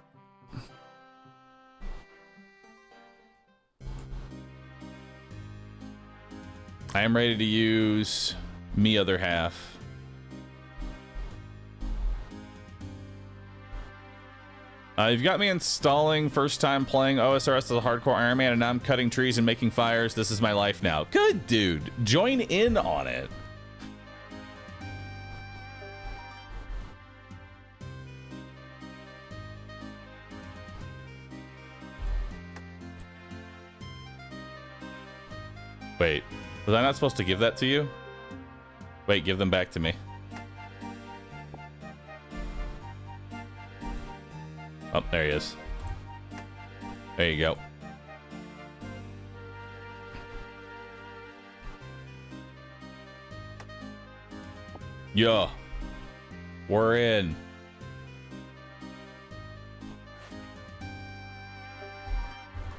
I am ready to use me other half. You've got me installing first time playing OSRS as a hardcore Iron Man, and now I'm cutting trees and making fires. This is my life now. Good, dude. Join in on it. Wait, was I not supposed to give that to you? Wait, give them back to me. Oh, there he is. There you go. Yo, we're in.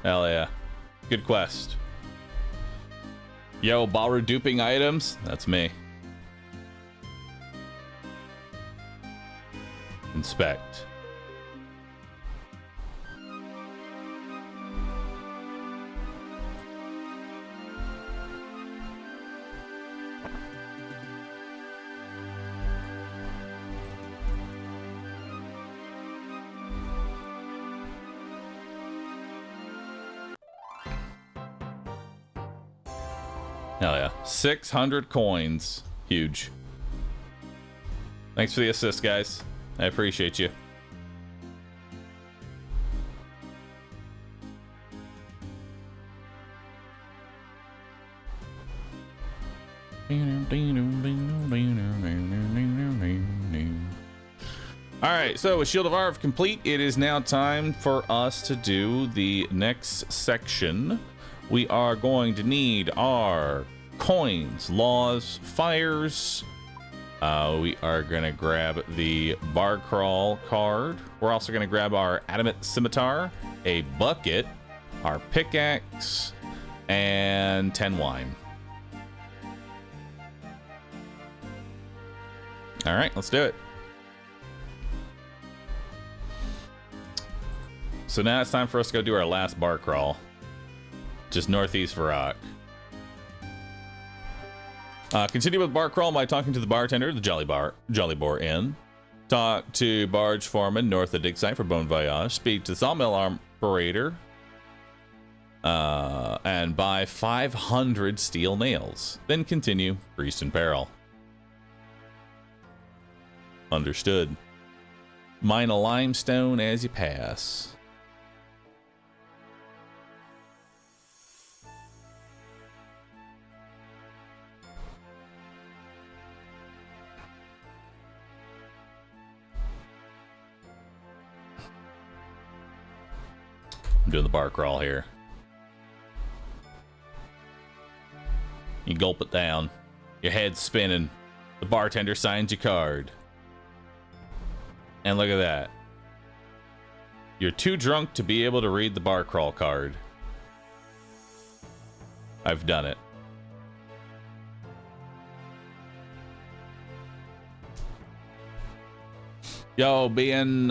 Hell yeah. Good quest. Yo, Bahroo duping items? That's me. Inspect. Hell yeah. 600 coins. Huge. Thanks for the assist, guys. I appreciate you. Alright, so with Shield of Arv complete, it is now time for us to do the next section. We are going to need our coins, laws, fires. We are going to grab the bar crawl card. We're also going to grab our adamant scimitar, a bucket, our pickaxe, and 10 wine. All right, let's do it. So now it's time for us to go do our last bar crawl. Just northeast Varrock. Continue with bar crawl by talking to the bartender, the Jolly Boar Inn. Talk to barge foreman north of dig site for bon voyage. Speak to the sawmill operator. And buy 500 steel nails. Then continue priest in peril. Understood. Mine a limestone as you pass. I'm doing the bar crawl here. You gulp it down. Your head's spinning. The bartender signs your card. And look at that. You're too drunk to be able to read the bar crawl card. I've done it. Yo, being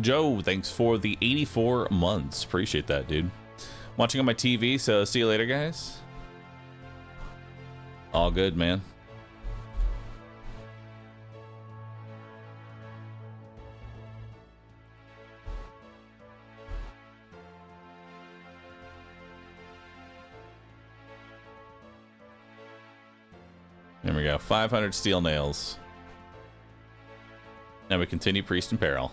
Joe, thanks for the 84 months. Appreciate that, dude. Watching on my TV, so see you later, guys. All good, man. There we go. 500 steel nails. Now we continue priest in peril.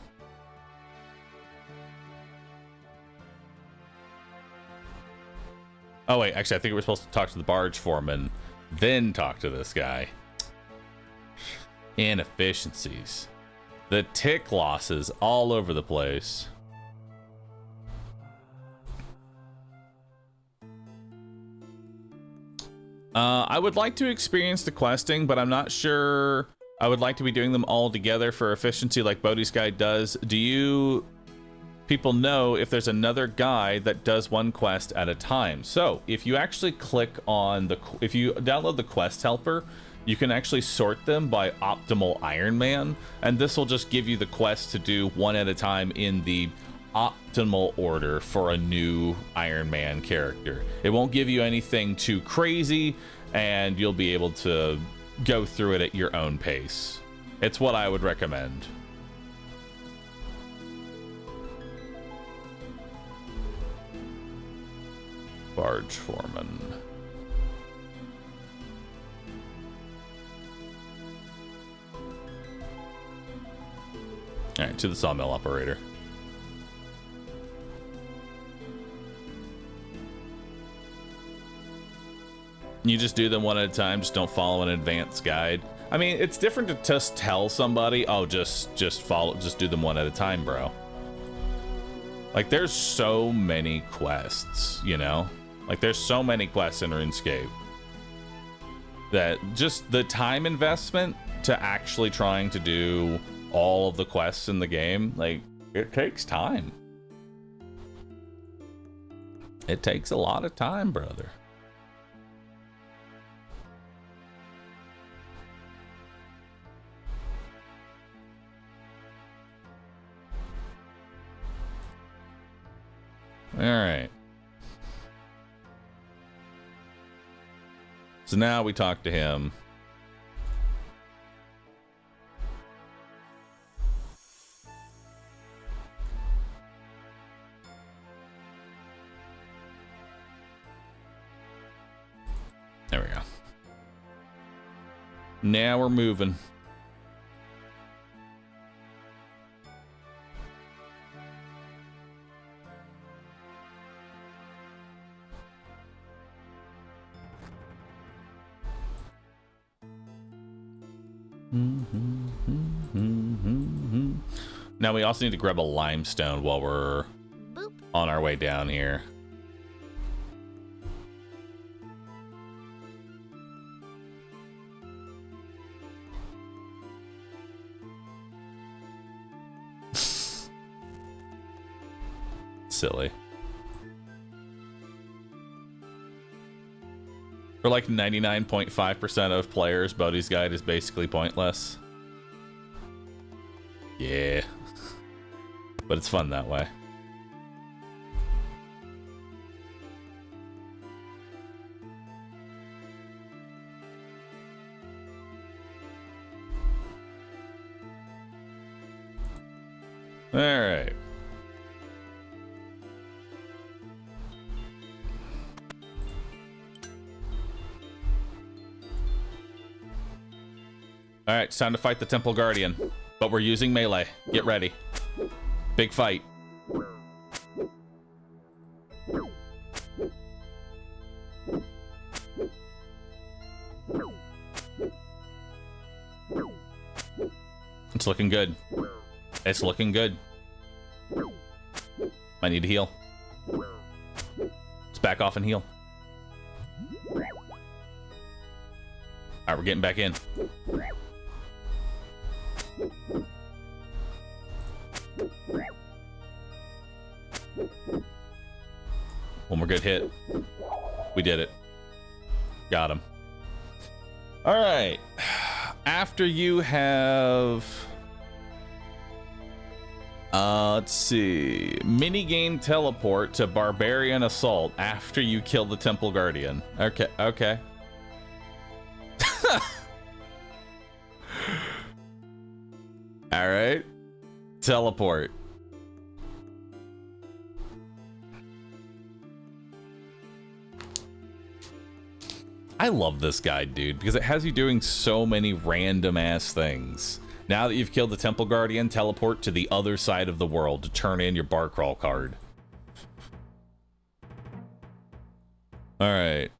Oh wait, actually I think we're supposed to talk to the barge foreman, then talk to this guy. Inefficiencies. The tick losses all over the place. I would like to experience the questing, but I'm not sure I would like to be doing them all together for efficiency like Bodhi's guide does. Do you people know if there's another guide that does one quest at a time? So if you actually click on if you download the quest helper, you can actually sort them by optimal Iron Man, and this will just give you the quest to do one at a time in the optimal order for a new Iron Man character. It won't give you anything too crazy, and you'll be able to go through it at your own pace. It's what I would recommend. Barge foreman. All right, to the sawmill operator. You just do them one at a time. Just don't follow an advanced guide. I mean, it's different to just tell somebody, oh, just do them one at a time, bro. Like, there's so many quests, you know? Like, there's so many quests in RuneScape that just the time investment to actually trying to do all of the quests in the game, like, it takes time. It takes a lot of time, brother. All right. So now we talk to him. There we go. Now we're moving. Now we also need to grab a limestone while we're on our way down here. Silly. For like 99.5% of players, Bodhi's guide is basically pointless. Yeah. But it's fun that way. All right. All right, it's time to fight the Temple Guardian, but we're using melee. Get ready. Big fight. It's looking good. It's looking good. Might need to heal. Let's back off and heal. All right, we're getting back in. One more good hit. We did it. Got him. All right. After you have... let's see. Minigame teleport to Barbarian Assault after you kill the Temple Guardian. Okay, okay. All right. Teleport. I love this guide, dude, because it has you doing so many random ass things. Now that you've killed the Temple Guardian, teleport to the other side of the world to turn in your bar crawl card. All right.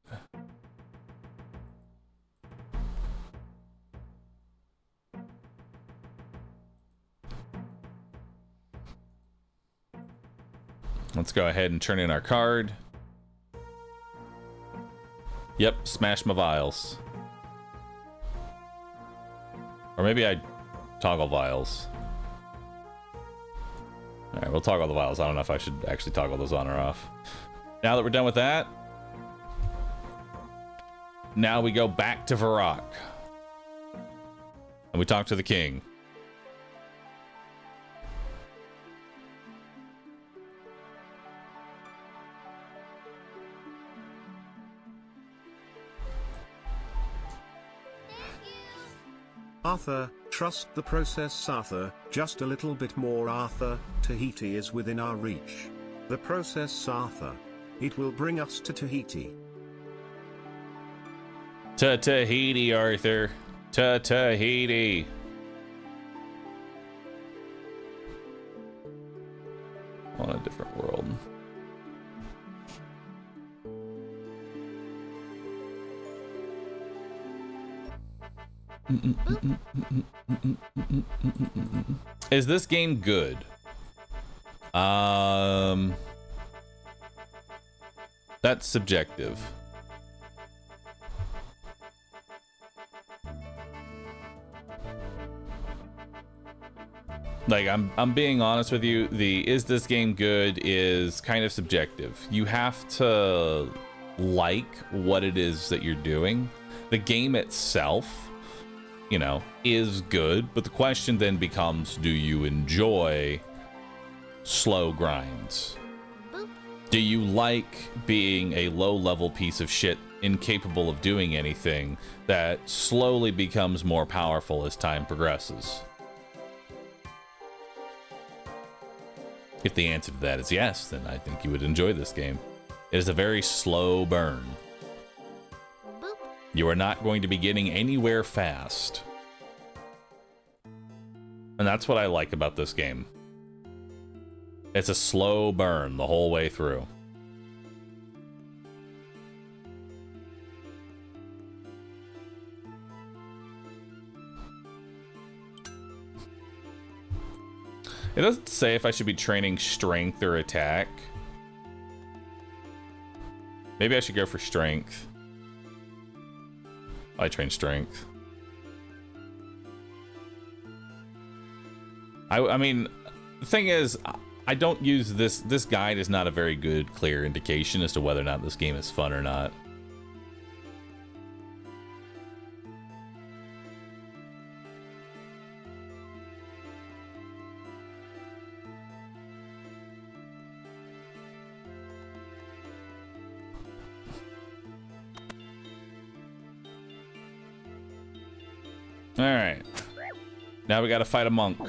Let's go ahead and turn in our card. Yep, smash my vials. Or maybe I toggle vials. All right, we'll toggle the vials. I don't know if I should actually toggle those on or off. Now that we're done with that, now we go back to Varrock. And we talk to the king. Arthur, trust the process, Arthur, just a little bit more, Arthur. Tahiti is within our reach. The process, Arthur. It will bring us to Tahiti. To Tahiti, Arthur. To Tahiti. On a different world. Is this game good? That's subjective. Like, I'm being honest with you, the is this game good is kind of subjective. You have to like what it is that you're doing. The game itself, you know, is good, but the question then becomes, do you enjoy slow grinds? Do you like being a low-level piece of shit incapable of doing anything that slowly becomes more powerful as time progresses? If the answer to that is yes, then I think you would enjoy this game. It is a very slow burn. You are not going to be getting anywhere fast. And that's what I like about this game. It's a slow burn the whole way through. It doesn't say if I should be training strength or attack. Maybe I should go for strength. I train strength. I mean, the thing is, I don't use this guide is not a very good, clear indication as to whether or not this game is fun or not. All right. Now we got to fight a monk.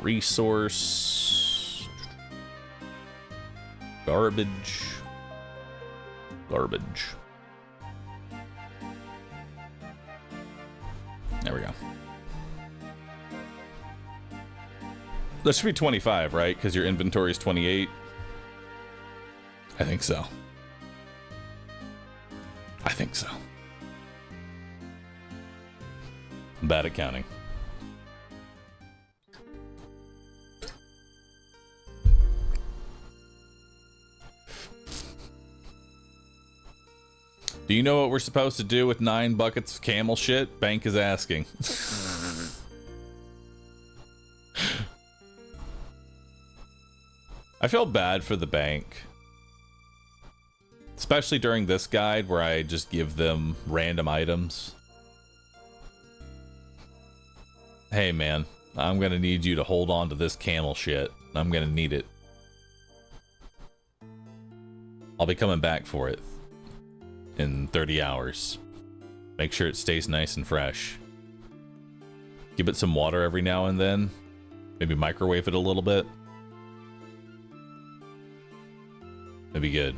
Resource. Garbage. Garbage. There we go. That should be 25, right? Because your inventory is 28. I think so. I think so. I'm bad at counting. Do you know what we're supposed to do with 9 buckets of camel shit? Bank is asking. I feel bad for the bank. Especially during this guide where I just give them random items. Hey man, I'm gonna need you to hold on to this camel shit. I'm gonna need it. I'll be coming back for it in 30 hours. Make sure it stays nice and fresh. Give it some water every now and then. Maybe microwave it a little bit. That'd be good.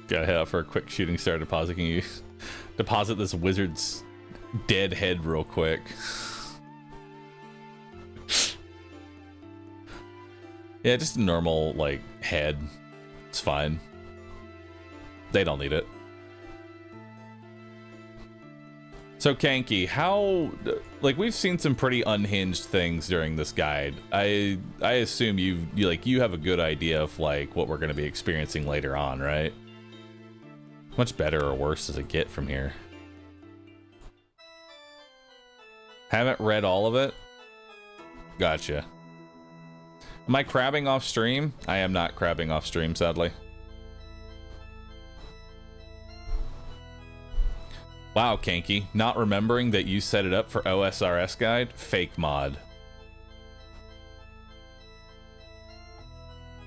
Gotta head out for a quick shooting star deposit. Can you deposit this wizard's dead head real quick? Yeah, just a normal, like, head. It's fine. They don't need it. So, Kanky, how... Like, we've seen some pretty unhinged things during this guide. I assume you have a good idea of, like, what we're going to be experiencing later on, right? Much better or worse does it get from here? Haven't read all of it? Gotcha. Am I crabbing off stream? I am not crabbing off stream, sadly. Wow, Kanky. Not remembering that you set it up for OSRS guide? Fake mod.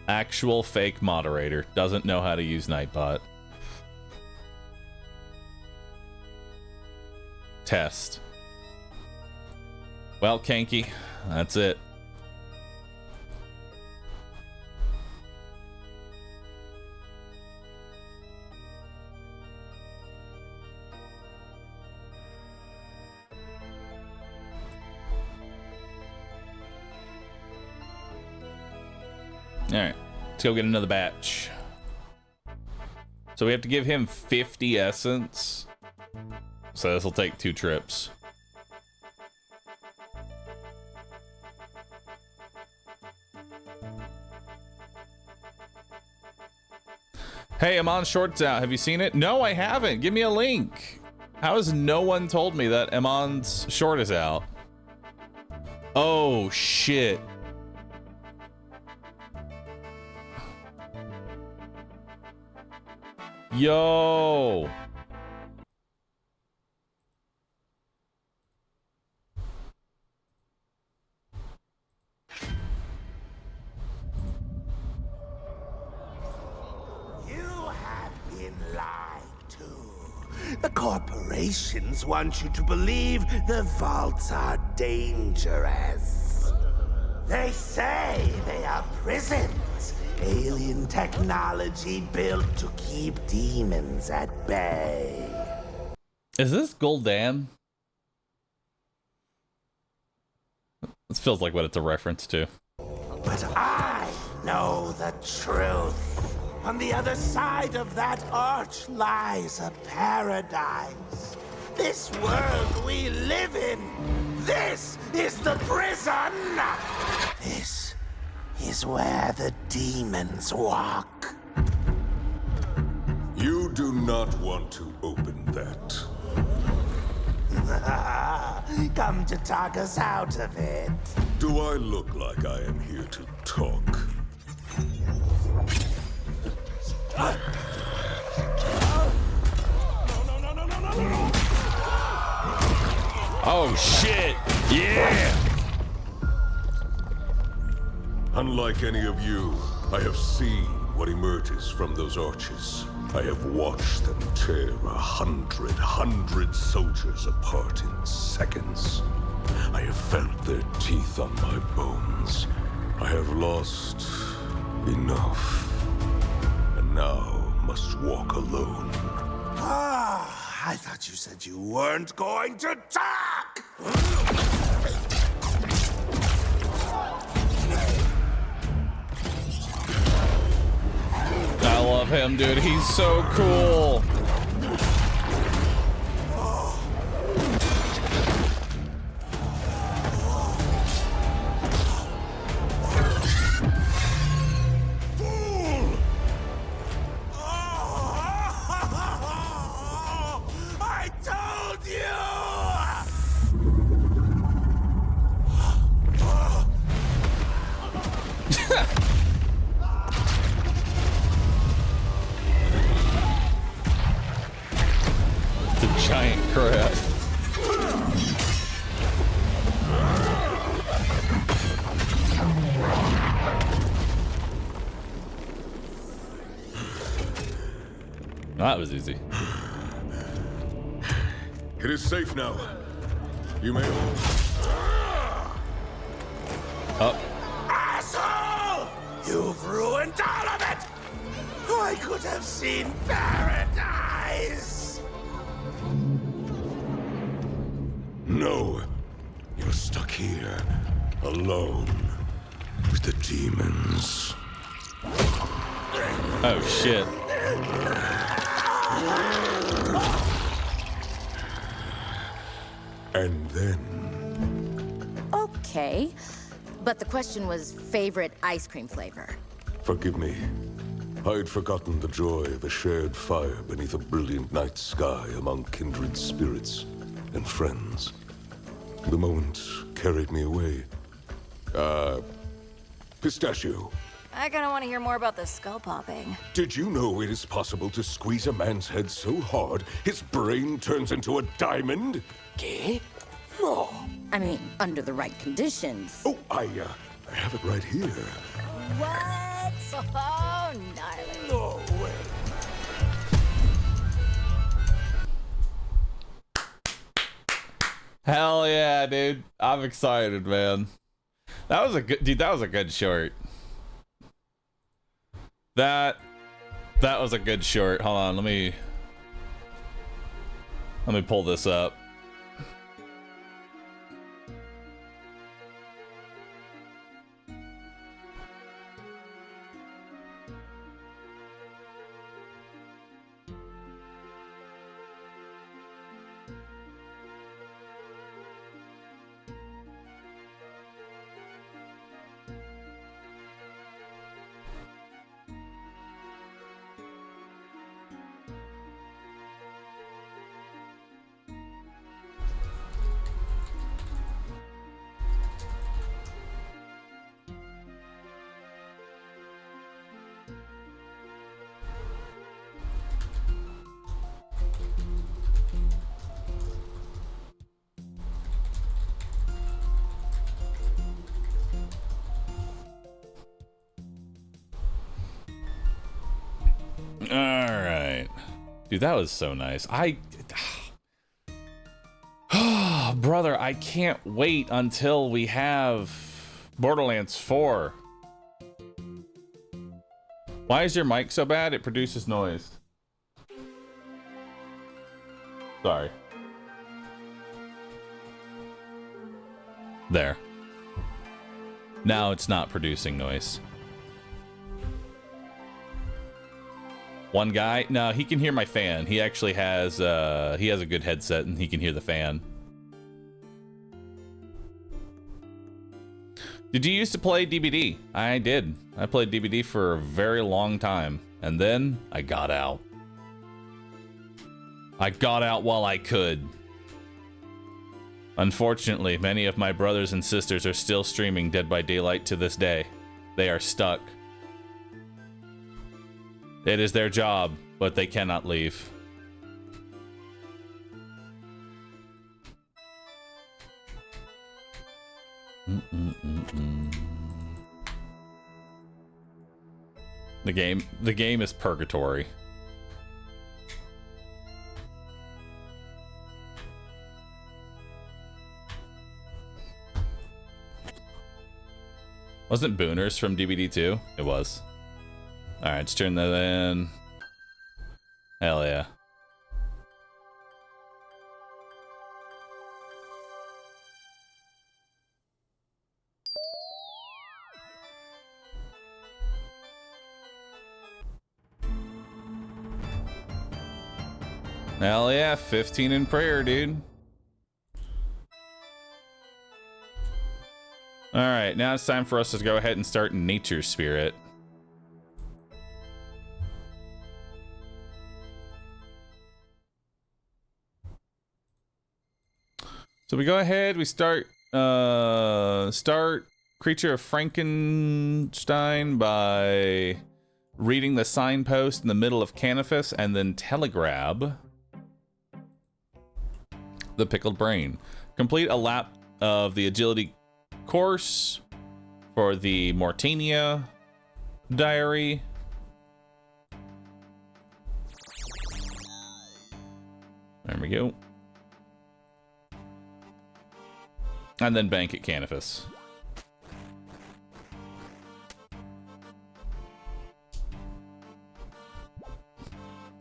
Actual fake moderator. Doesn't know how to use Nightbot. Test. Well, Kanky, that's it. Alright, let's go get another batch. So we have to give him 50 essence. So this will take 2 trips. Hey, Amon's short's out. Have you seen it? No, I haven't. Give me a link. How has no one told me that Amon's short is out? Oh, shit. Yo. The corporations want you to believe the vaults are dangerous. They say they are prisons, alien technology built to keep demons at bay. Is this Gul'dan? This feels like what it's a reference to. But I know the truth. On the other side of that arch lies a paradise. This world we live in, this is the prison! This is where the demons walk. You do not want to open that. Come to talk us out of it. Do I look like I am here to talk? Oh shit! Yeah! Unlike any of you, I have seen what emerges from those arches. I have watched them tear 100 soldiers apart in seconds. I have felt their teeth on my bones. I have lost enough, and now must walk alone. Ah, I thought you said you weren't going to talk! I love him, dude. He's so cool. Fool! I told you! It's a giant crab. That was easy. It is safe now. You may all... Up. Asshole! You've ruined all of it! I could have seen paradise! No. You're stuck here, alone, with the demons. Oh shit. And then... Okay, but the question was favorite ice cream flavor. Forgive me. I had forgotten the joy of a shared fire beneath a brilliant night sky among kindred spirits and friends. The moment carried me away. Pistachio. I kinda wanna hear more about the skull popping. Did you know it is possible to squeeze a man's head so hard his brain turns into a diamond? ¿Qué? No. I mean, under the right conditions. Oh, I have it right here. What? Oh, gnarly. No way. Hell yeah, dude. I'm excited, man. That was a good dude, that was a good short. That was a good short. Hold on, let me pull this up. All right, dude, that was so nice. Brother, I can't wait until we have Borderlands 4. Why is your mic so bad? It produces noise. Sorry. There. Now it's not producing noise. One guy, no, he can hear my fan. He actually has he has a good headset and he can hear the fan. Did you used to play DBD? I did. I played DBD for a very long time, and then I got out. I got out while I could. Unfortunately, many of my brothers and sisters are still streaming Dead by Daylight to this day. They are stuck. It is their job, but they cannot leave. The game is purgatory. Wasn't Booners from DBD2? It was. Alright, let's turn that in. Hell yeah. Hell yeah, 15 in prayer, dude. Alright, now it's time for us to go ahead and start Nature Spirit. So we go ahead, we start Creature of Frankenstein by reading the signpost in the middle of Canifus, and then Telegrab the Pickled Brain. Complete a lap of the agility course for the Mortania diary. There we go. And then bank at Canifus.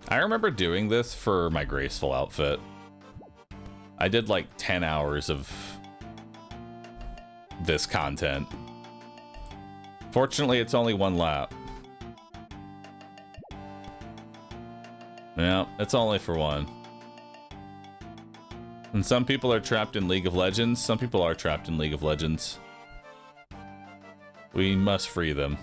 I remember doing this for my graceful outfit. I did like 10 hours of this content. Fortunately, it's only one lap. Yeah, it's only for one. And some people are trapped in League of Legends. Some people are trapped in League of Legends. We must free them.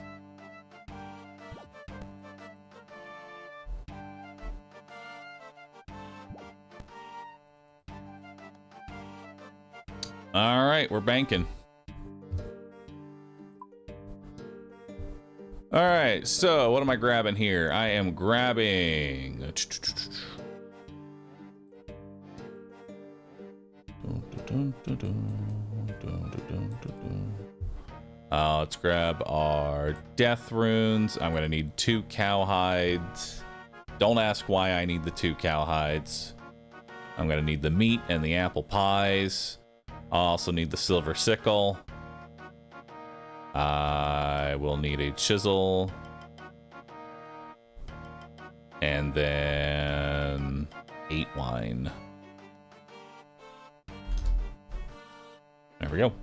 All right, we're banking. All right, so what am I grabbing here? I am grabbing... let's grab our death runes. I'm gonna need 2 cowhides. Don't ask why I need the 2 cowhides. I'm gonna need the meat and the apple pies. I'll also need the silver sickle. I will need a chisel. And then 8 wine. There we go.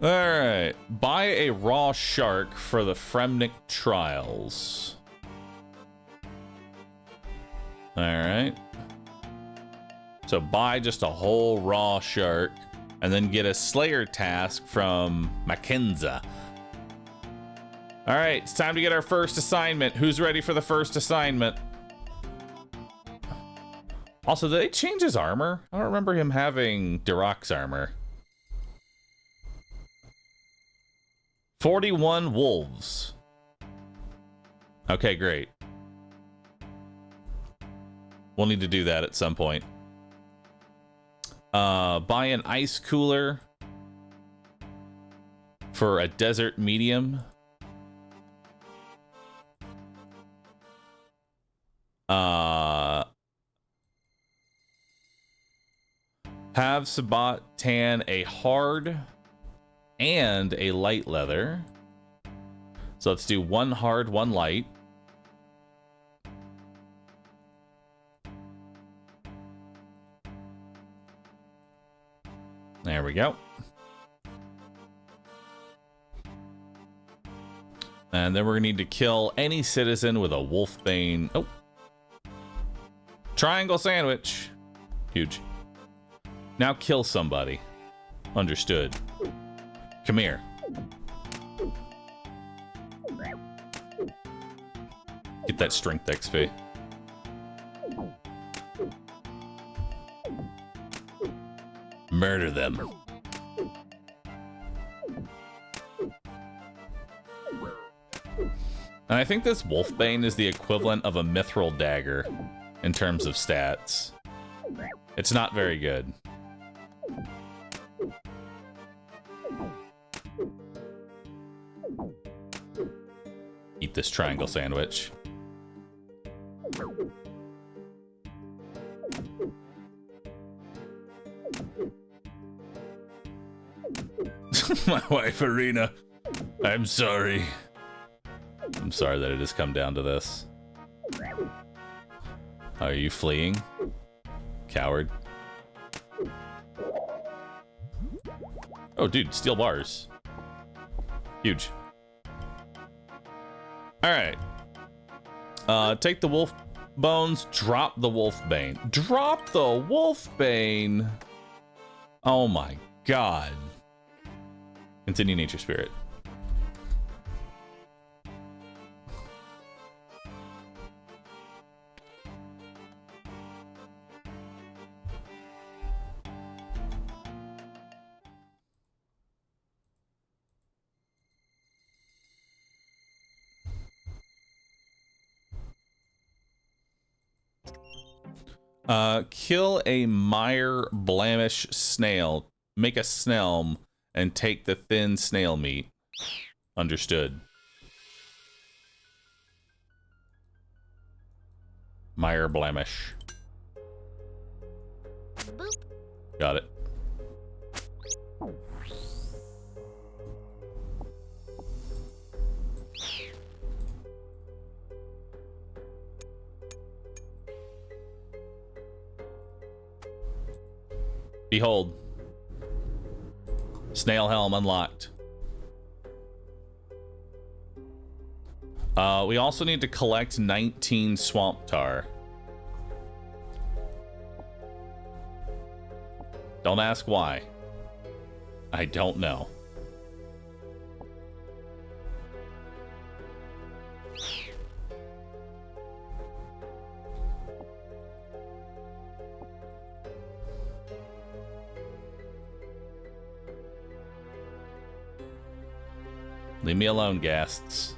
Alright. Buy a raw shark for the Fremnik trials. Alright. So buy just a whole raw shark, and then get a Slayer task from Mackenzie. Alright, it's time to get our first assignment. Who's ready for the first assignment? Also, did they change his armor? I don't remember him having Diroc's armor. 41 wolves. Okay, great. We'll need to do that at some point. Buy an ice cooler for a desert medium. Have Sabat tan a hard and a light leather. So let's do 1 hard, 1 light. There we go. And then we're gonna need to kill any citizen with a wolfbane. Oh. Triangle sandwich. Huge. Now kill somebody. Understood. Come here. Get that strength XP. Murder them. And I think this Wolfbane is the equivalent of a Mithril Dagger in terms of stats. It's not very good. Eat this triangle sandwich. My wife, Irina. I'm sorry. I'm sorry that it has come down to this. Are you fleeing? Coward. Oh, dude, steel bars. Huge. Alright. Take the wolf bones, drop the wolf bane. Drop the wolf bane! Oh my god. Continue nature spirit. Kill a mire blamish snail. Make a snelm and take the thin snail meat. Understood. Mire blemish. Boop. Got it. Behold. Snail helm unlocked. We also need to collect 19 swamp tar. Don't ask why. I don't know. Leave me alone, ghasts.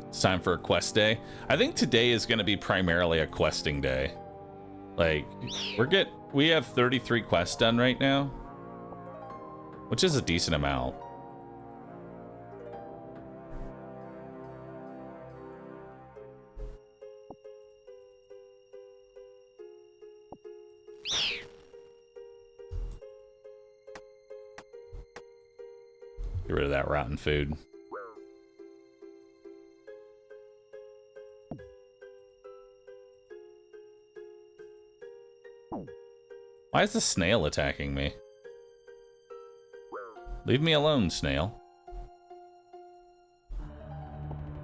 It's time for a quest day. I think today is going to be primarily a questing day. Like, we have 33 quests done right now, which is a decent amount. Get rid of that rotten food. Why is the snail attacking me? Leave me alone, snail.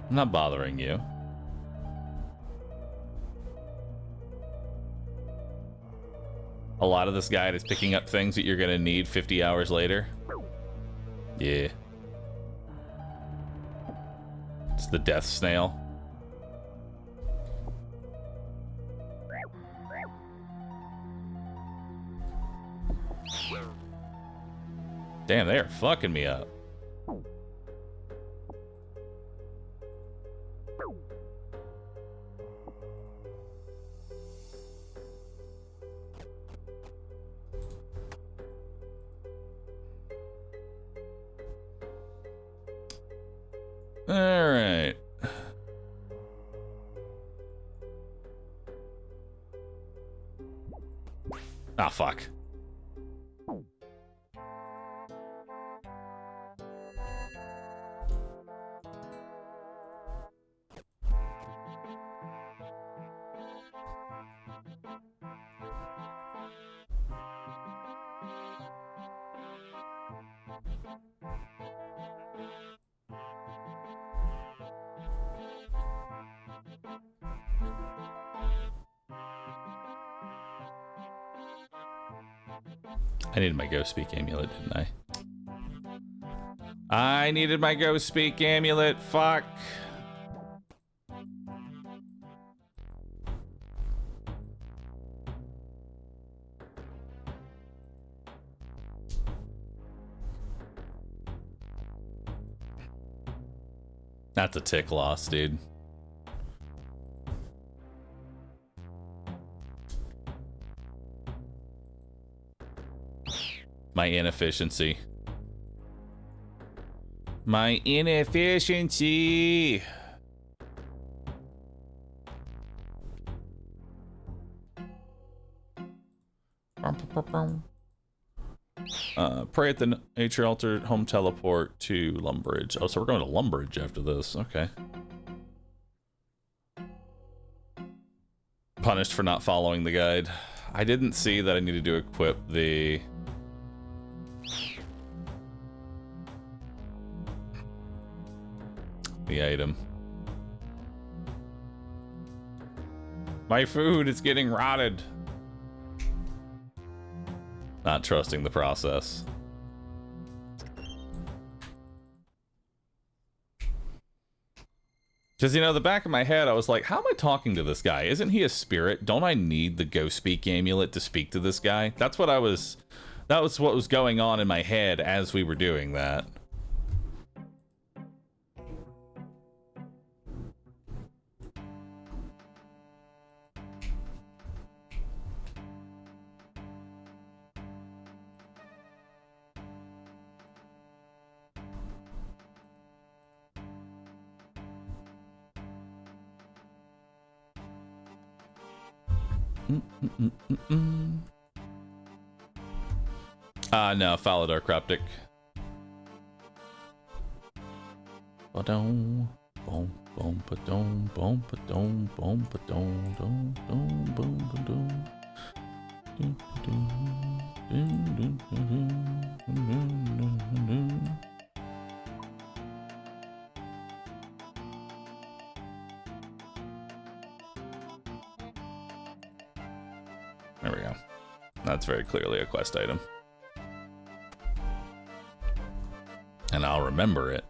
I'm not bothering you. A lot of this guide is picking up things that you're gonna need 50 hours later. Yeah. It's the death snail. Damn, they are fucking me up. All right. Ah, fuck. I needed my Ghost Speak amulet, didn't I? I needed my Go Speak amulet. Fuck. That's a tick loss, dude. My inefficiency. My inefficiency. Pray at the nature altar, home teleport to Lumbridge. Oh, so we're going to Lumbridge after this. Okay. Punished for not following the guide. I didn't see that I needed to equip the... item. My food is getting rotted. Not trusting the process. Because, you know, the back of my head, I was like, how am I talking to this guy? Isn't he a spirit? Don't I need the Go Speak amulet to speak to this guy? That was what was going on in my head as we were doing that. No, Faladar Cryptic. Ba-dum, boom, boom, ba-dum, boom, ba-dum, boom, ba-dum, dum, dum, boom, ba-dum. Dum, dum, dum, dum, dum, dum, dum, dum. There we go. That's very clearly a quest item. And I'll remember it.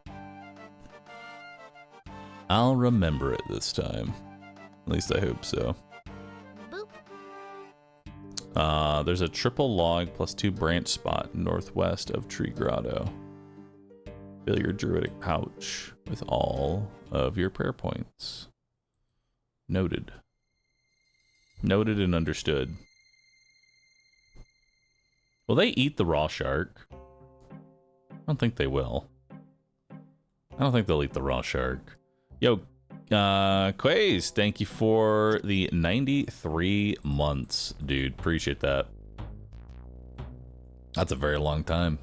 I'll remember it this time. At least I hope so. There's a triple log plus 2 branch spot northwest of Tree Grotto. Fill your druidic pouch with all of your prayer points. Noted. Noted and understood. Will they eat the raw shark? I don't think they will. I don't think they'll eat the raw shark. Yo, Quaze, thank you for the 93 months, dude. Appreciate that. That's a very long time.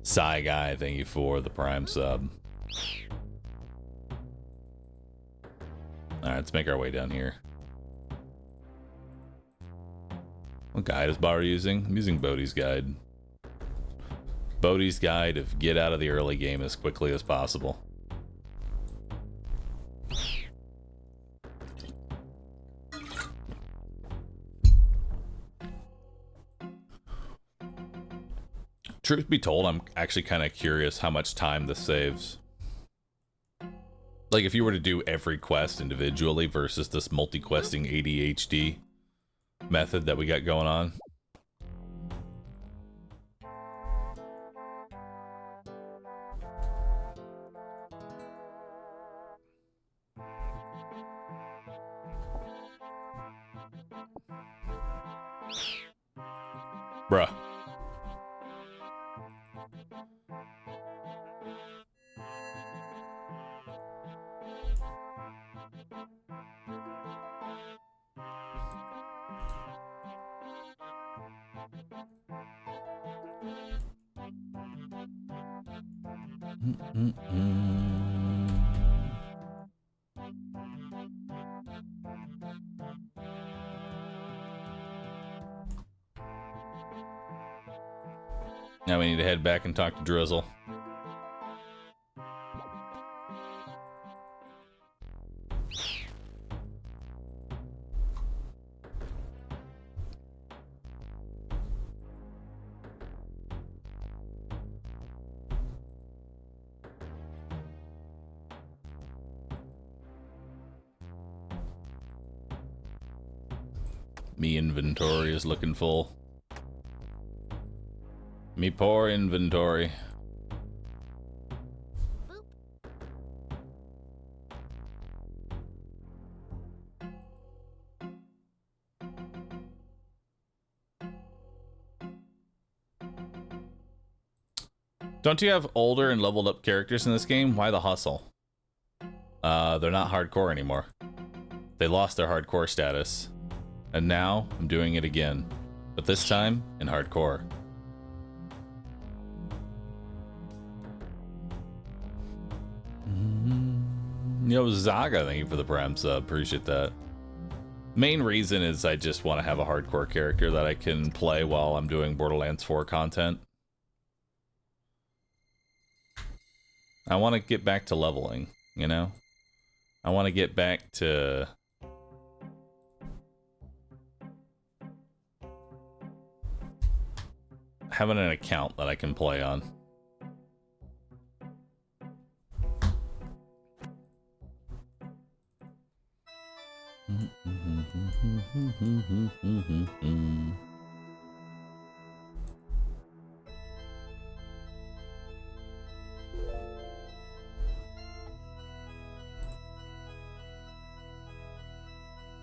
Psy Guy, thank you for the Prime sub. Alright, let's make our way down here. What guide is Bahroo using? I'm using Bodhi's guide. Bodhi's guide of get out of the early game as quickly as possible. Truth be told, I'm actually kind of curious how much time this saves. Like, if you were to do every quest individually versus this multi-questing ADHD method that we got going on. Bruh. Now we need to head back and talk to Drizzle. Me inventory is looking full. Me poor inventory. Don't you have older and leveled up characters in this game? Why the hustle? They're not hardcore anymore. They lost their hardcore status. And now I'm doing it again. But this time in hardcore. Yo, Zaga, thank you for the Prime sub. Appreciate that. Main reason is I just want to have a hardcore character that I can play while I'm doing Borderlands 4 content. I want to get back to leveling, you know? I want to get back to... having an account that I can play on.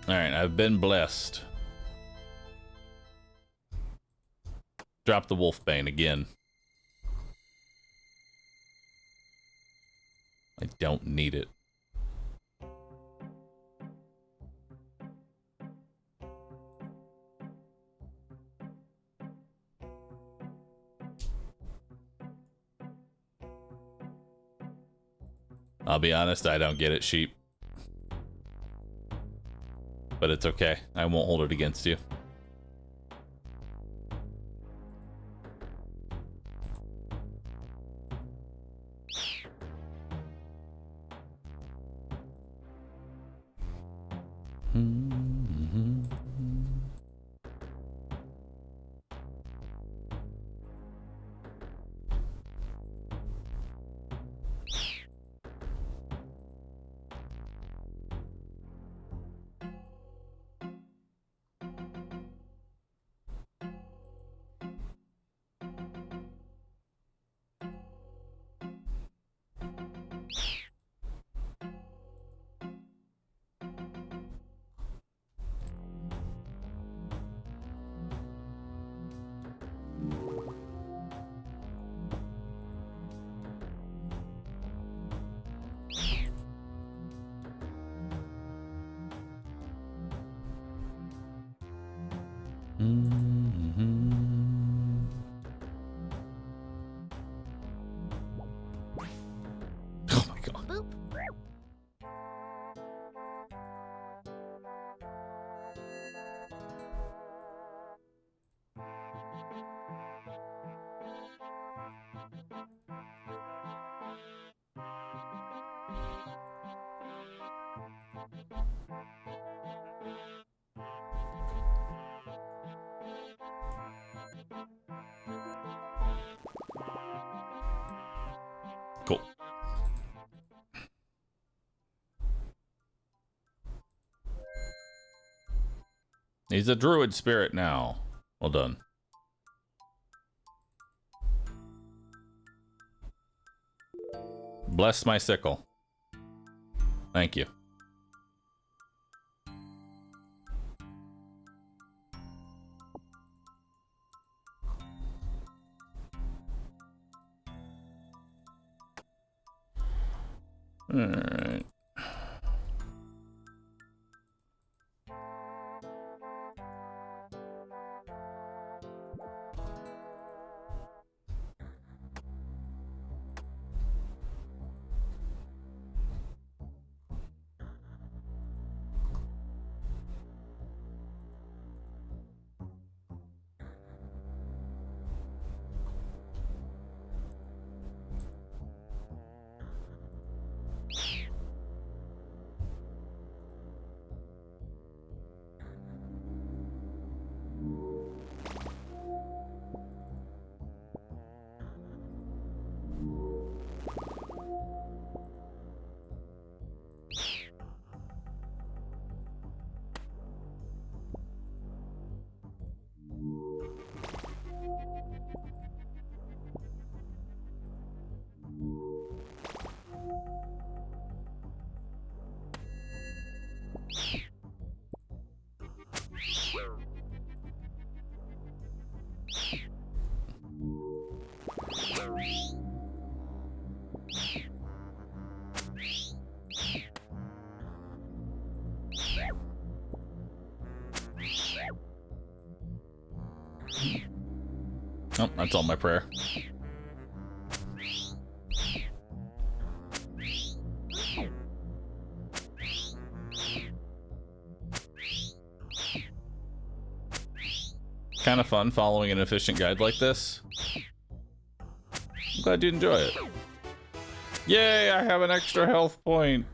Alright, I've been blessed. Drop the Wolfbane again. I don't need it. I'll be honest, I don't get it, sheep. But it's okay. I won't hold it against you. Oh my god. Cool. He's a druid spirit now. Well done. Bless my sickle. Thank you. All right. Oh, that's all my prayer. Kind of fun following an efficient guide like this. I'm glad you enjoy it. Yay, I have an extra health point.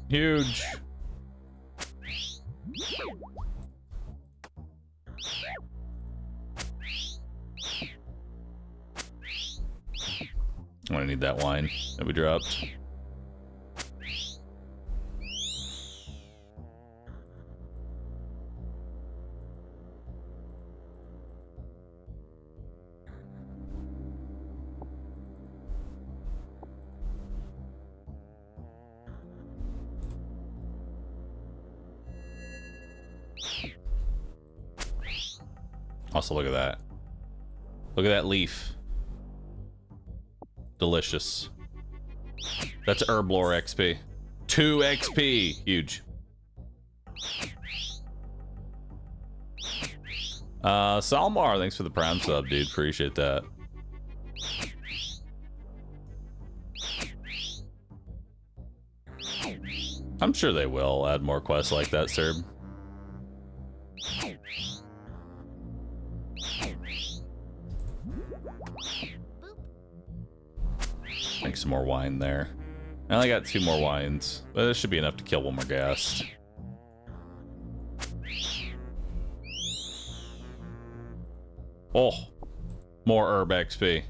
Huge. I'm gonna need that wine that we dropped. Also, look at that. Look at that leaf. Delicious. That's herb lore XP. 2 XP. Huge. Salmar, thanks for the prime sub, dude. Appreciate that. I'm sure they will add more quests like that, Serb. Make some more wine there. I only got 2 more wines, but this should be enough to kill one more ghast. Oh, more herb XP.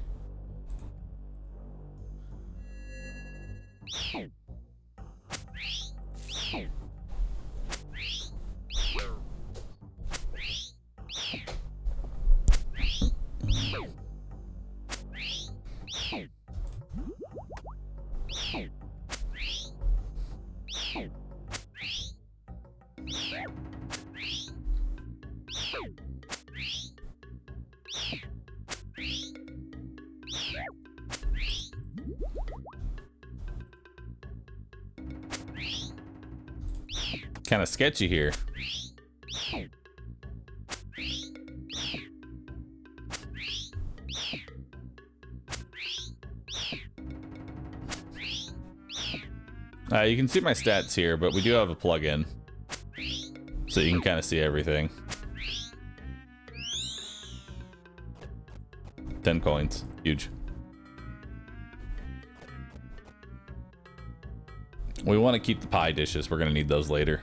Kind of sketchy here. You can see my stats here, but we do have a plugin, so you can kind of see everything. 10 coins, huge. We want to keep the pie dishes. We're gonna need those later.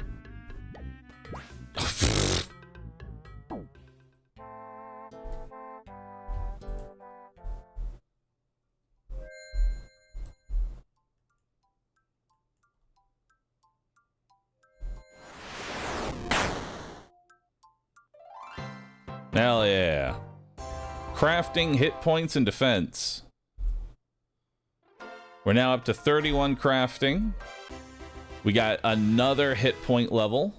Hell yeah. Crafting, hit points, and defense. We're now up to 31 crafting. We got another hit point level.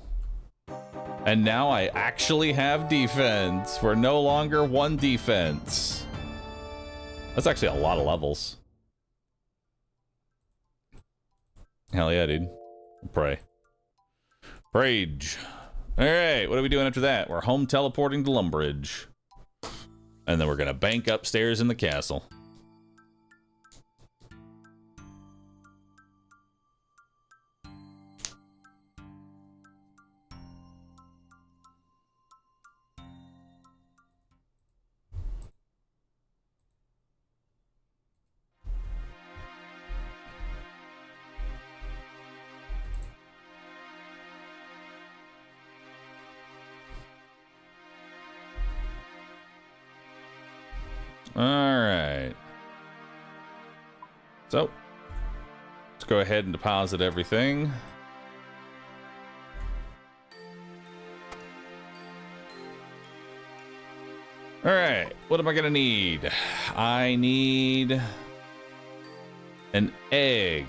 And now I actually have defense. We're no longer 1 defense. That's actually a lot of levels. Hell yeah, dude. Pray. Prage. Alright, what are we doing after that? We're home teleporting to Lumbridge. And then we're gonna bank upstairs in the castle. Alright. So, let's go ahead and deposit everything. Alright, what am I gonna need? I need an egg,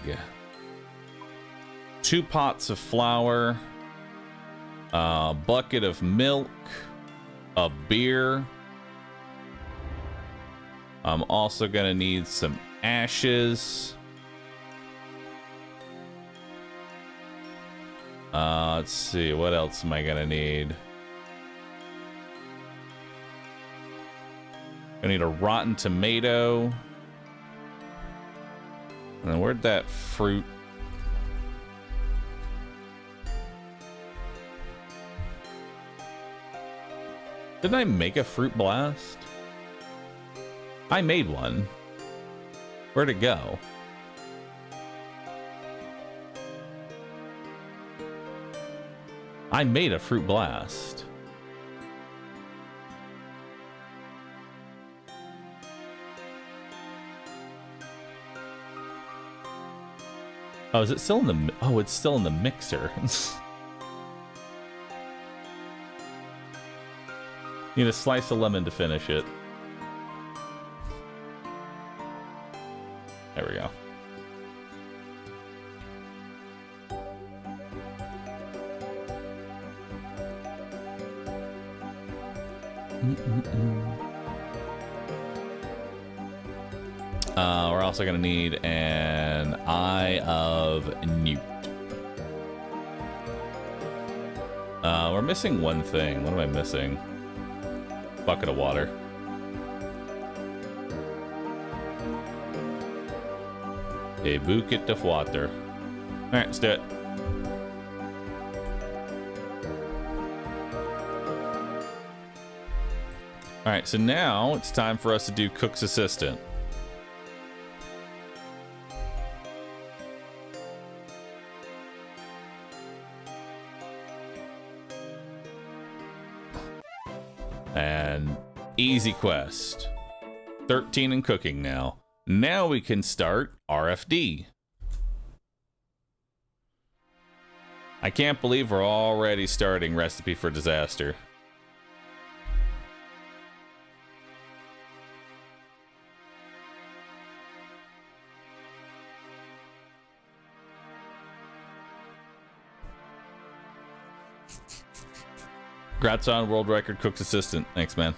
2 pots of flour, a bucket of milk, a beer. I'm also gonna need some ashes. Let's see, what else am I gonna need? I need a rotten tomato. And then where'd that fruit? Didn't I make a fruit blast? I made one. Where'd it go? I made a fruit blast. Oh, is it still in the... Oh, it's still in the mixer. Need a slice of lemon to finish it. There we go. We're also gonna need an Eye of Newt. We're missing one thing. What am I missing? Bucket of water. A bucket of water. All right, let's do it. All right, so now it's time for us to do Cook's Assistant. And easy quest. 13 in cooking now. Now we can start RFD. I can't believe we're already starting Recipe for Disaster. Congrats on world record Cook's Assistant. Thanks, man.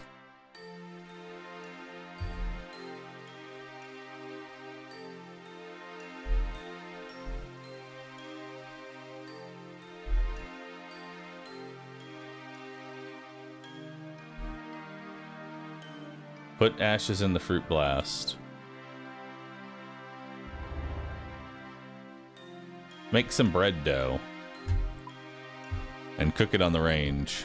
Put ashes in the fruit blast. Make some bread dough. And cook it on the range.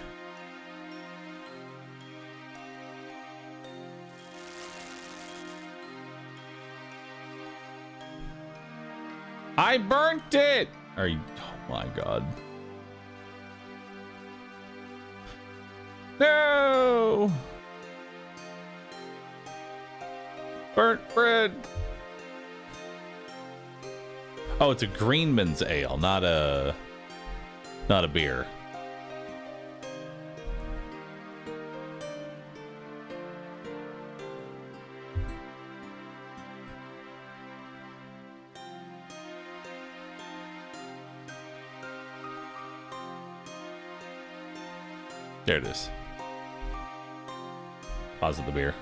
I burnt it! Are you... Oh my god. No! Burnt bread. Oh, it's a Greenman's ale, not a beer. There it is. Pause the beer.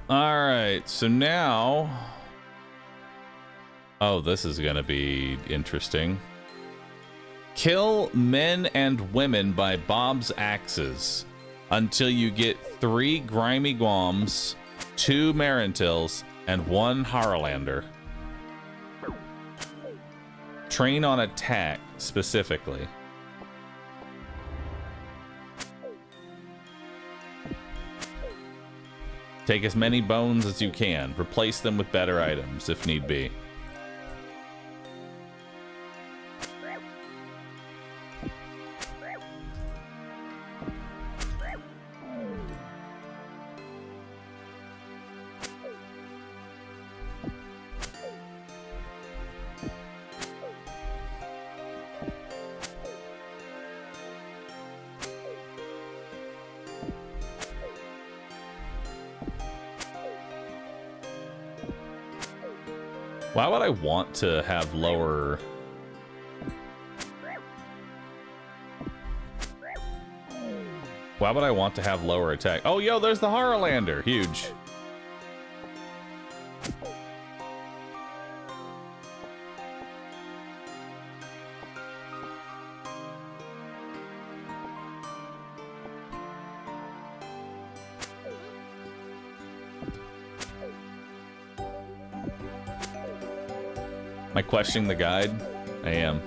All right, so now... Oh, this is gonna be interesting. Kill men and women by Bob's axes until you get 3 grimy Guams, 2 Marintils, and 1 Harlander. Train on attack, specifically. Take as many bones as you can. Replace them with better items, if need be. Why would I want to have lower... Why would I want to have lower attack? Oh, yo, there's the Horrorlander. Huge. Am I questioning the guide? I am.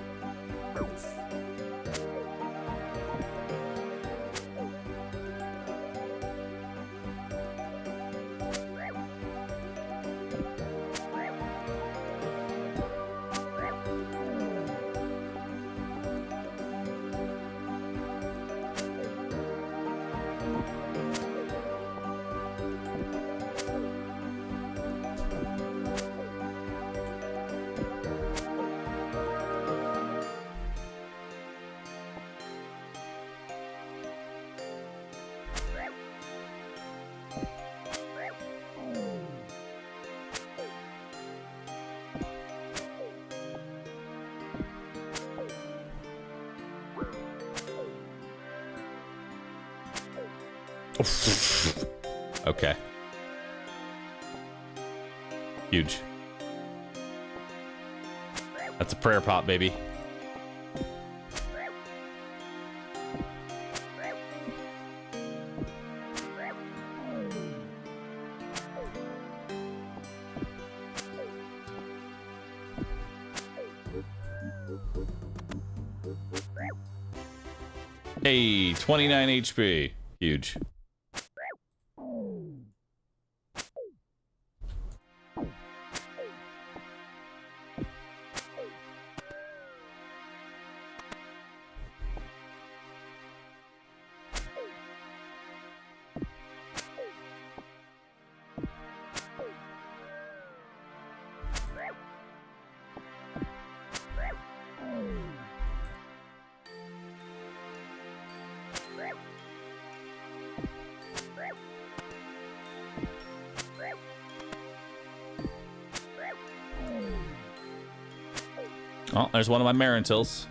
Okay. Huge. That's a prayer pot, baby. Hey, 29 HP. Huge. Oh, there's one of my Marintils.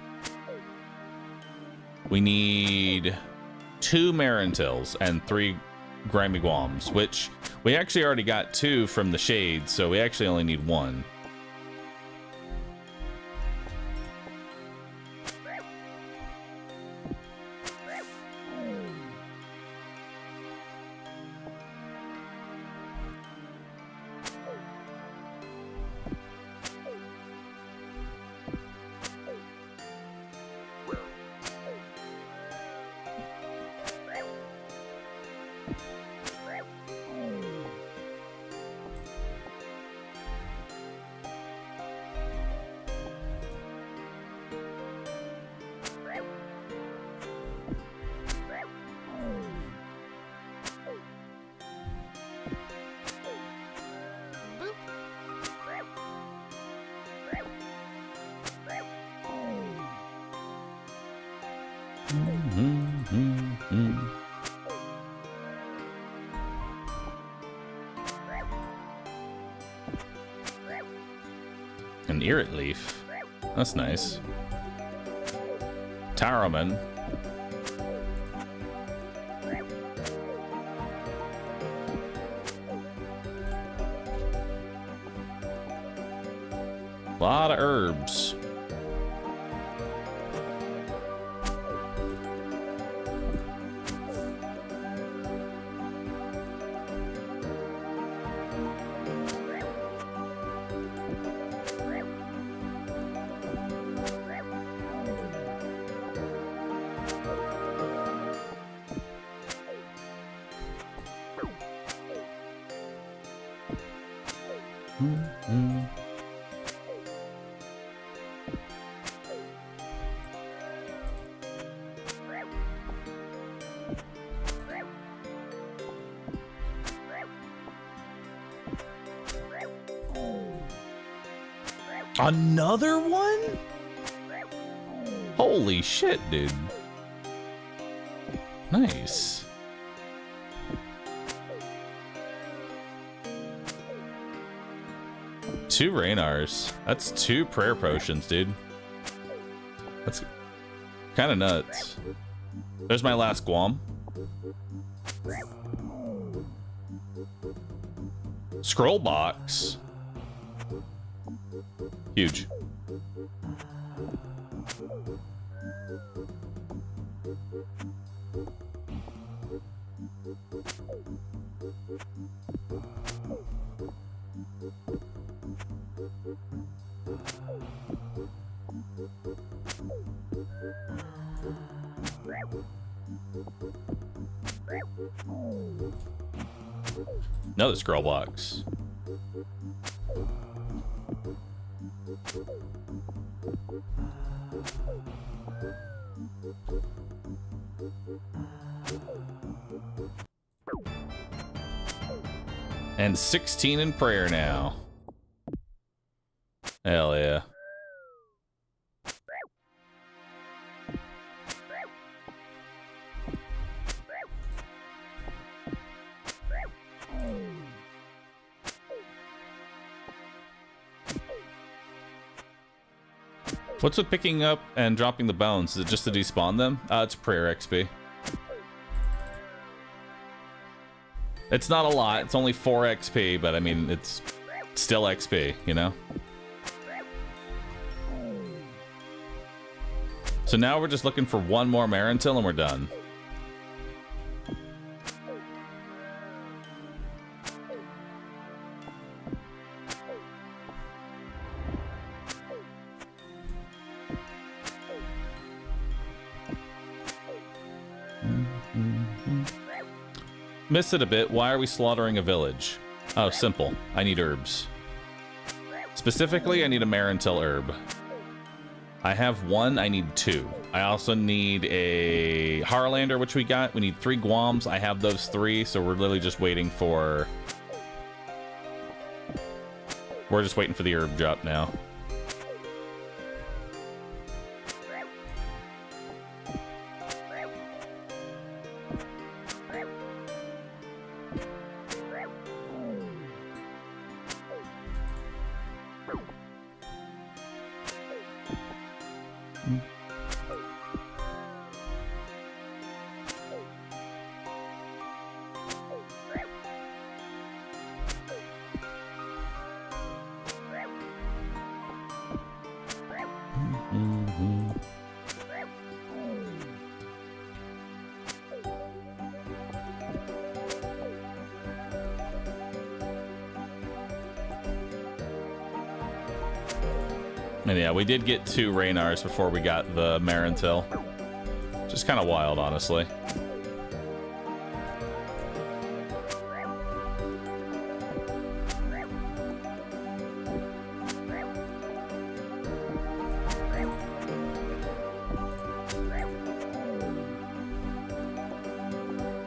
We need 2 Marintils and 3 Gramiguams, which we actually already got 2 from the Shades, so we actually only need 1. An Irrit Leaf. That's nice. Taraman. A lot of herbs. Another one? Holy shit, dude. Nice. 2 Raynars. That's 2 prayer potions, dude. That's kind of nuts. There's my last Guam. Scroll box. Huge. Another scroll box. And 16 in prayer now. Hell yeah. What's with picking up and dropping the bones? Is it just to despawn them? It's prayer XP. It's not a lot. It's only 4 XP, but I mean, it's still XP, you know? So now we're just looking for 1 more Marantil and we're done. Missed it a bit. Why are we slaughtering a village? Oh, simple. I need herbs. Specifically, I need a Marantil herb. I have 1. I need 2. I also need a Harlander, which we got. We need 3 Guams. I have those 3, so we're literally just waiting for... We're just waiting for the herb drop now. And yeah, we did get 2 Raynars before we got the Marantil. Just kind of wild, honestly.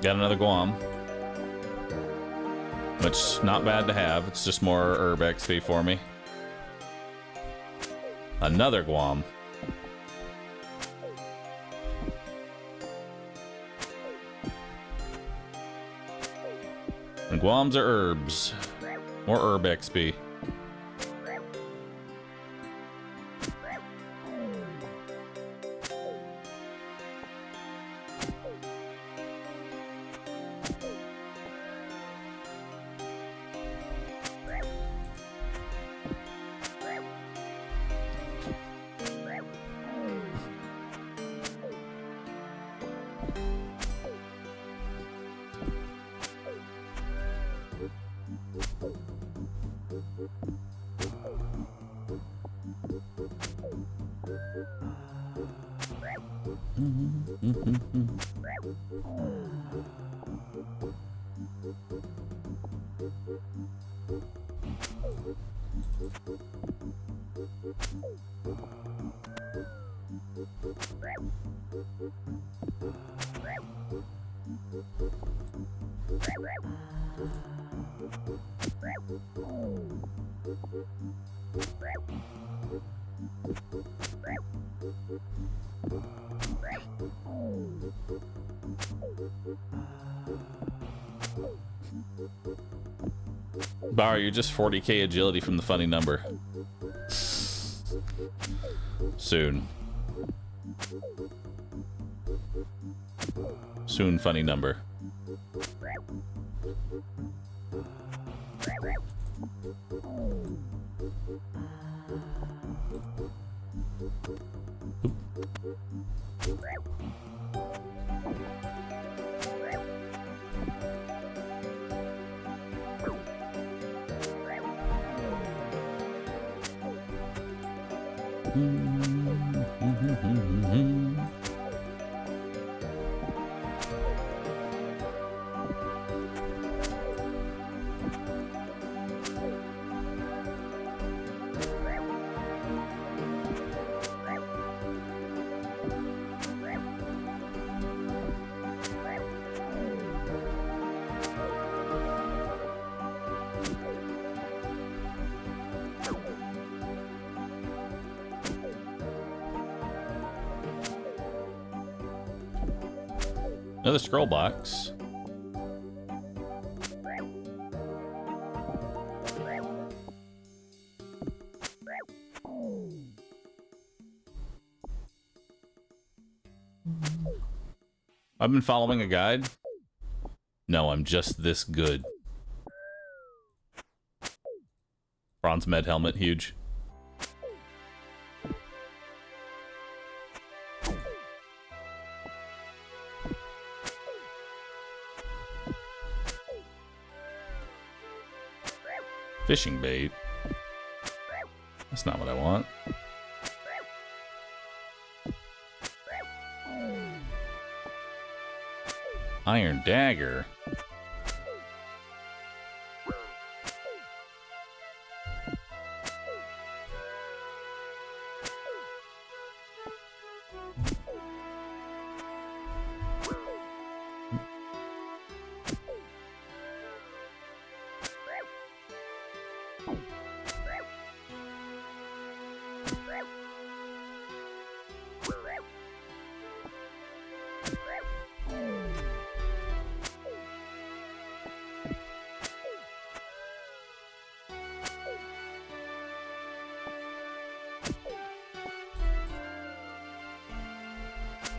Got another Guam. Which, not bad to have. It's just more herb XP for me. Another Guam. And Guams are herbs. More herb XP. Bahroo, you're just 40k agility from the funny number. Soon. Soon, funny number. Another scroll box. I've been following a guide. No, I'm just this good. Bronze med helmet, huge. Fishing bait. That's not what I want. Iron dagger.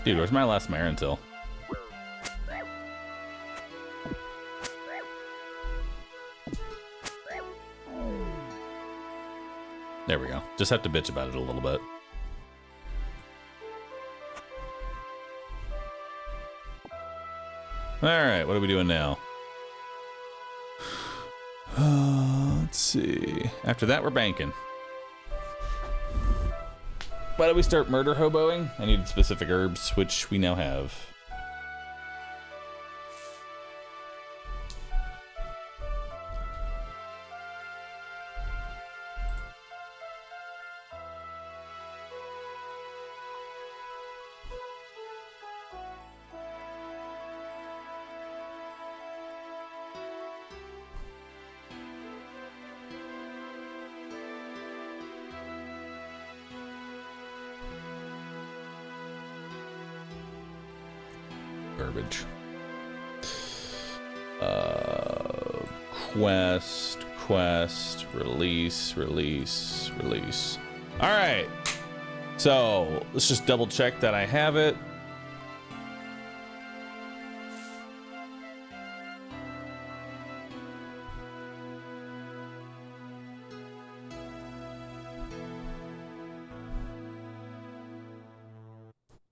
Dude, where's my last Marintil? There we go. Just have to bitch about it a little bit. Alright, what are we doing now? Let's see. After that, we're banking. Why don't we start murder hoboing? I needed specific herbs, which we now have. Garbage. Quest, release. All right. So let's just double check that I have it.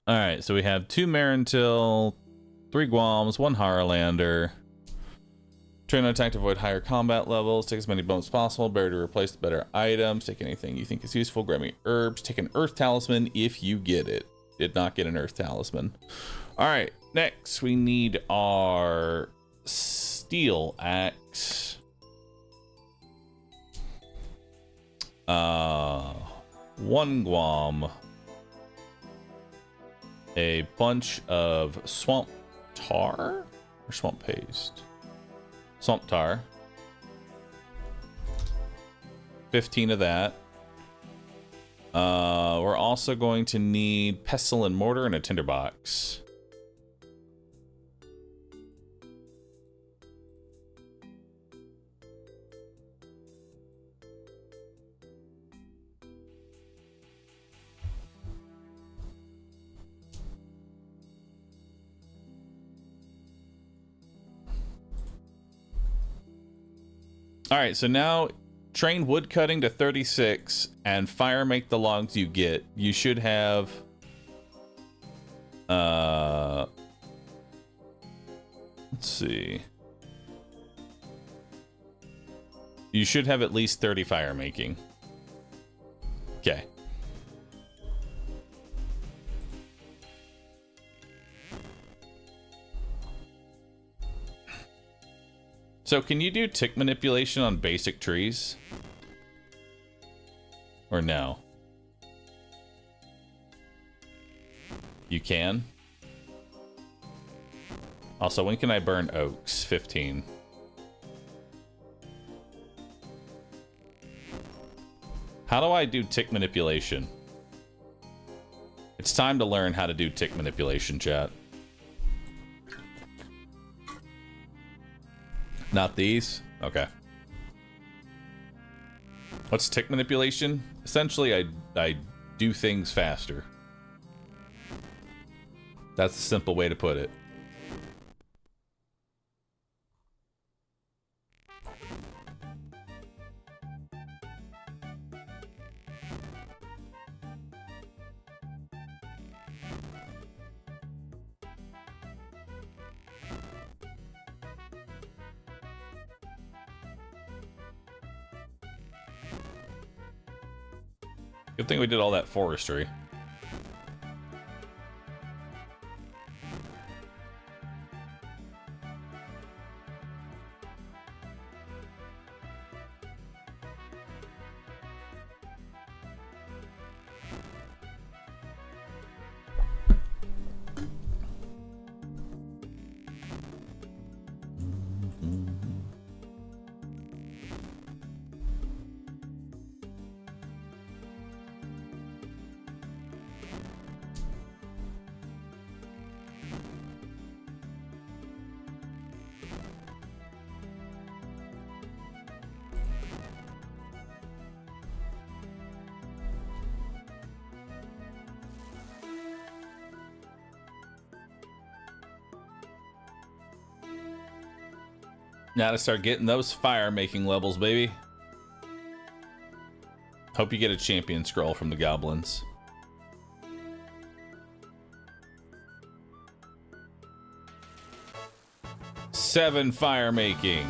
All right. So we have 2 Marintil, 3 Guams, 1 Harlander. Train on attack to avoid higher combat levels. Take as many bones as possible. Better to replace the better items. Take anything you think is useful. Grab me herbs. Take an Earth Talisman if you get it. Did not get an Earth Talisman. All right. Next, we need our Steel Axe. 1 Guam. A bunch of swamp tar or swamp paste. Swamp tar. 15 of that. We're also going to need pestle and mortar and a tinderbox. All right, so now train wood cutting to 36 and fire make the logs you get. You should have let's see. You should have at least 30 fire making. Okay. So can you do tick manipulation on basic trees? Or no? You can? Also, when can I burn oaks? 15. How do I do tick manipulation? It's time to learn how to do tick manipulation, chat. Not these? Okay. What's tick manipulation? Essentially, I do things faster. That's a simple way to put it. Good thing we did all that forestry. Now to start getting those fire making levels, baby. Hope you get a champion scroll from the goblins. Seven fire making.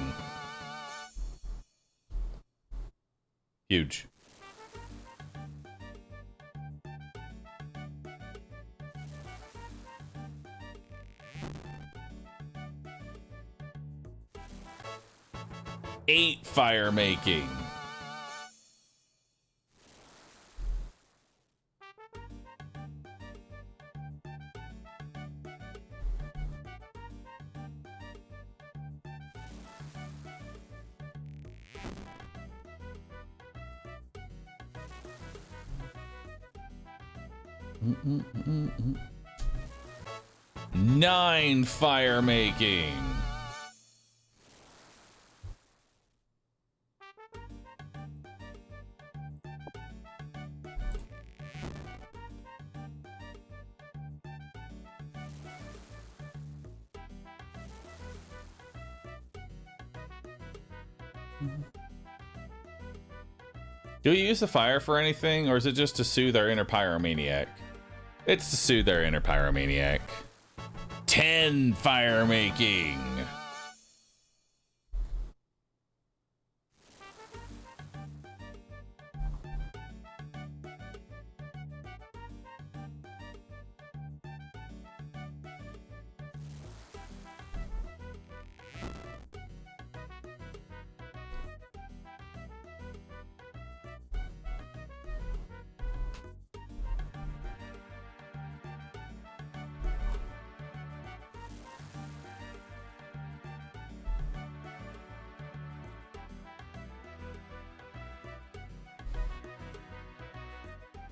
Huge. Eight fire making. Nine fire making. Do you use the fire for anything, or is it just to soothe our inner pyromaniac? It's to soothe our inner pyromaniac. 10 fire making.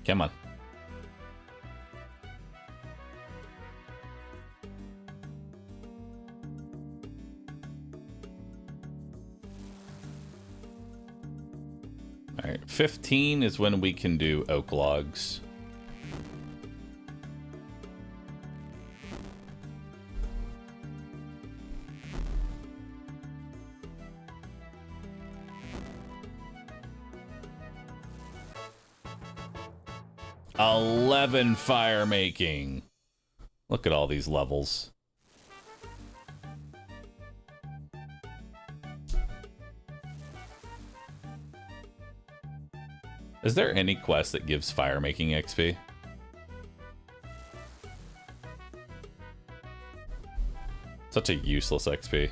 Come on. All right, 15 is when we can do oak logs. 11 fire making. Look at all these levels. Is there any quest that gives fire making XP? Such a useless XP.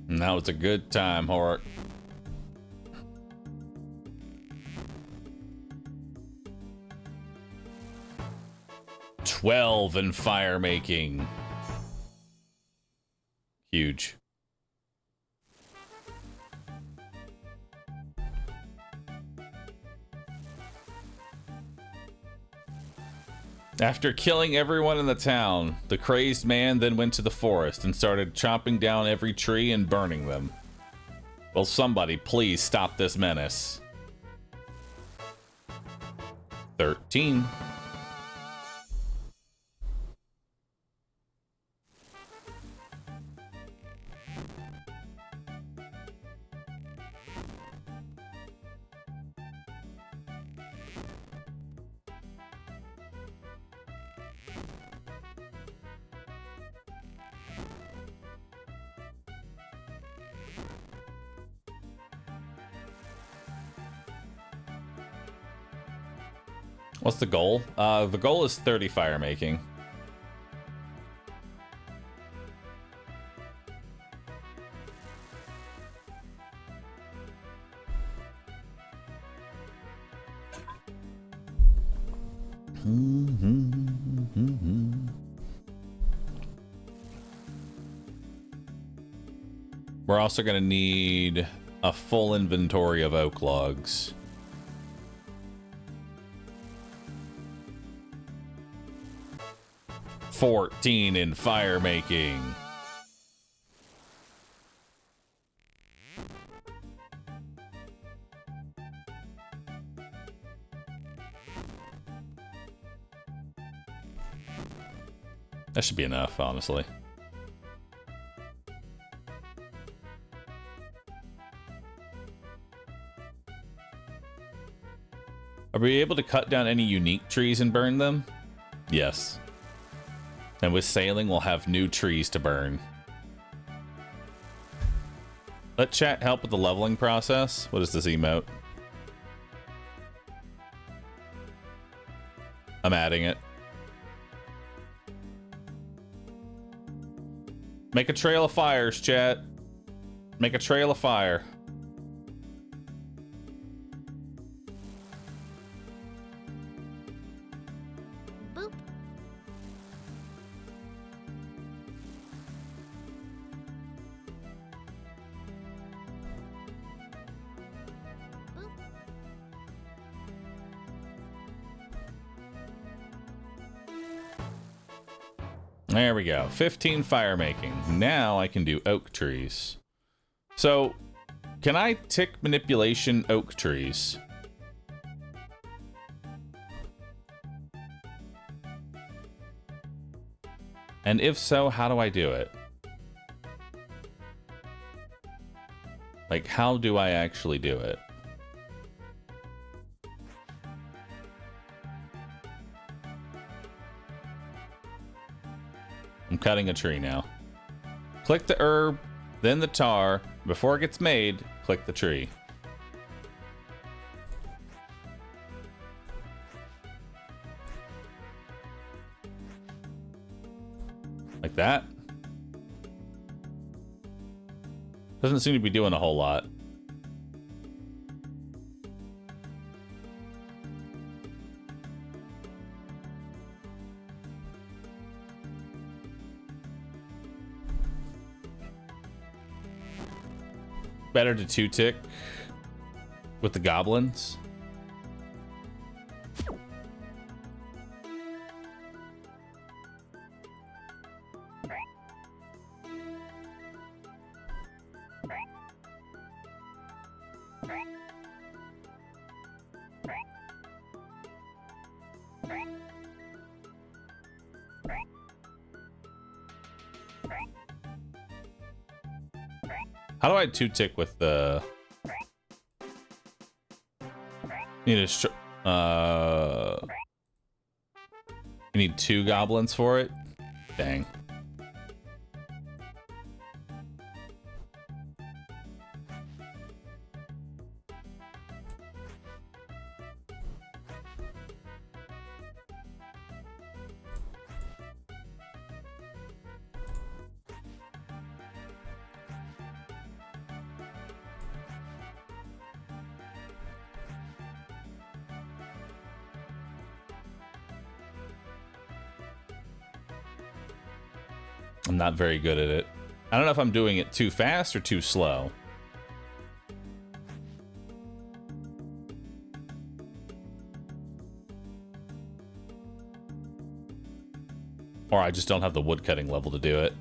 Now it's a good time, Horak. "12 in fire making." Huge. After killing everyone in the town, the crazed man then went to the forest and started chopping down every tree and burning them. Will somebody please stop this menace? 13. What's the goal? The goal is 30 fire making. We're also going to need a full inventory of oak logs. "14 in fire making." That should be enough, honestly. Are we able to cut down any unique trees and burn them? Yes. And with sailing, we'll have new trees to burn. Let chat help with the leveling process. What is this emote? I'm adding it. Make a trail of fires, chat. Make a trail of fire. Boop. There we go. 15 fire making. Now I can do oak trees. So, can I tick manipulation oak trees? And if so, how do I do it? Like, how do I actually do it? I'm cutting a tree now. Click the herb, then the tar. Before it gets made, click the tree. Like that. Doesn't seem to be doing a whole lot. Better to two-tick with the goblins. How do I two-tick with the... Need a... You need 2 goblins for it? Dang. I'm not very good at it. I don't know if I'm doing it too fast or too slow. Or I just don't have the woodcutting level to do it.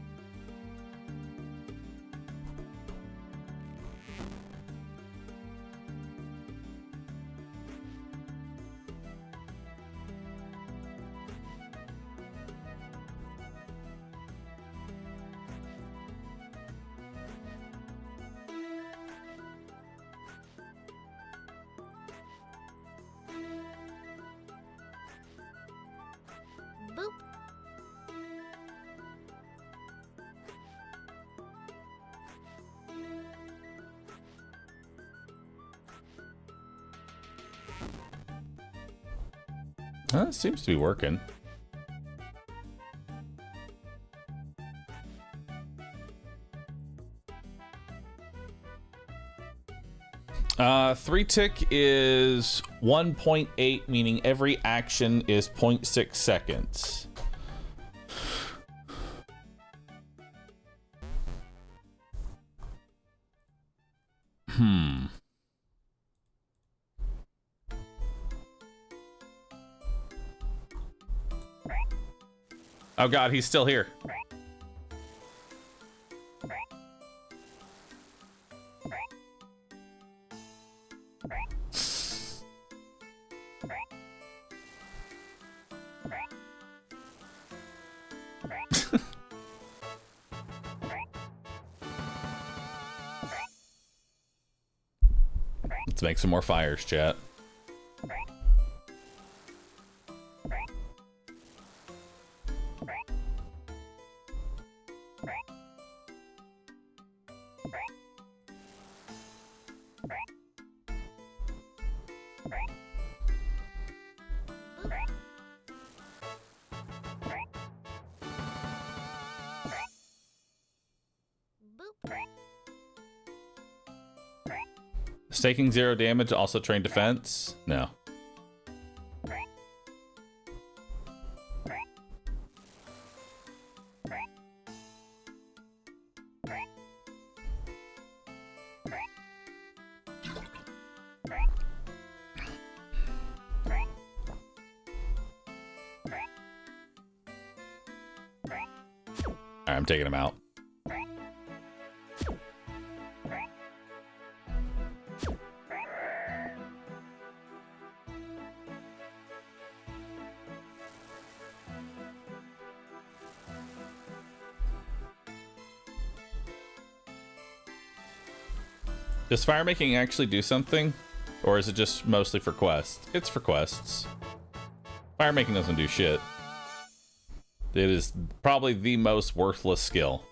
Boop. It seems to be working. Three tick is 1.8, meaning every action is 0.6 seconds. Oh god, he's still here. Let's make some more fires, chat. Staking 0 damage, also train defense? No. Alright, I'm taking him out. Does fire making actually do something? Or is it just mostly for quests? It's for quests. Fire making doesn't do shit. It is probably the most worthless skill.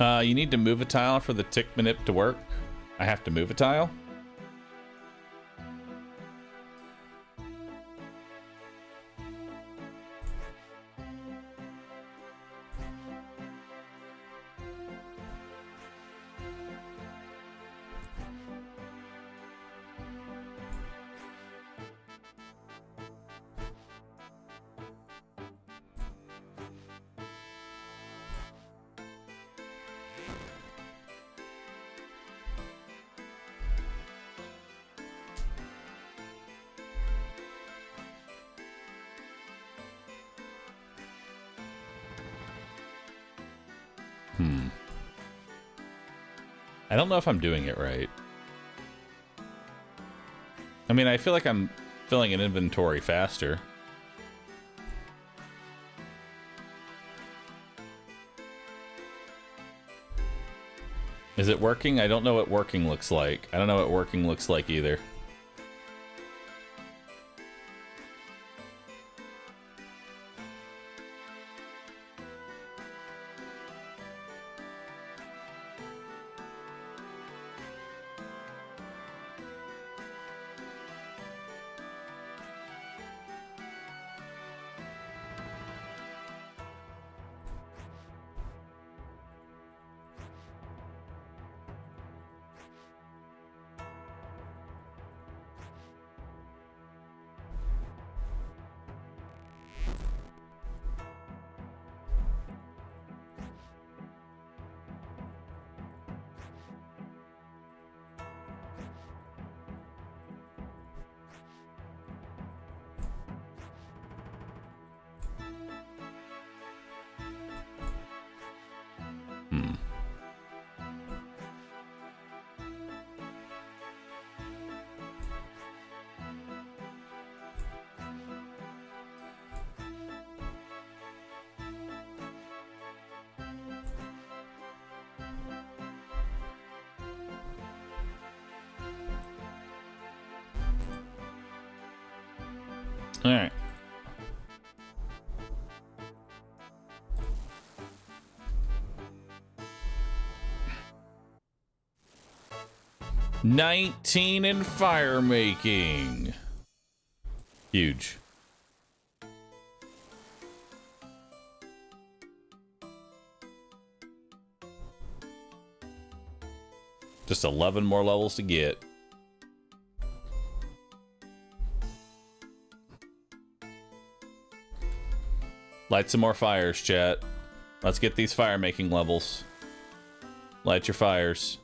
You need to move a tile for the tick manip to work. I have to move a tile? I don't know if I'm doing it right. I mean, I feel like I'm filling an inventory faster. Is it working? I don't know what working looks like. I don't know what working looks like either. All right. $19 in fire making. Huge. Just 11 more levels to get. Light some more fires, chat. Let's get these fire making levels. Light your fires.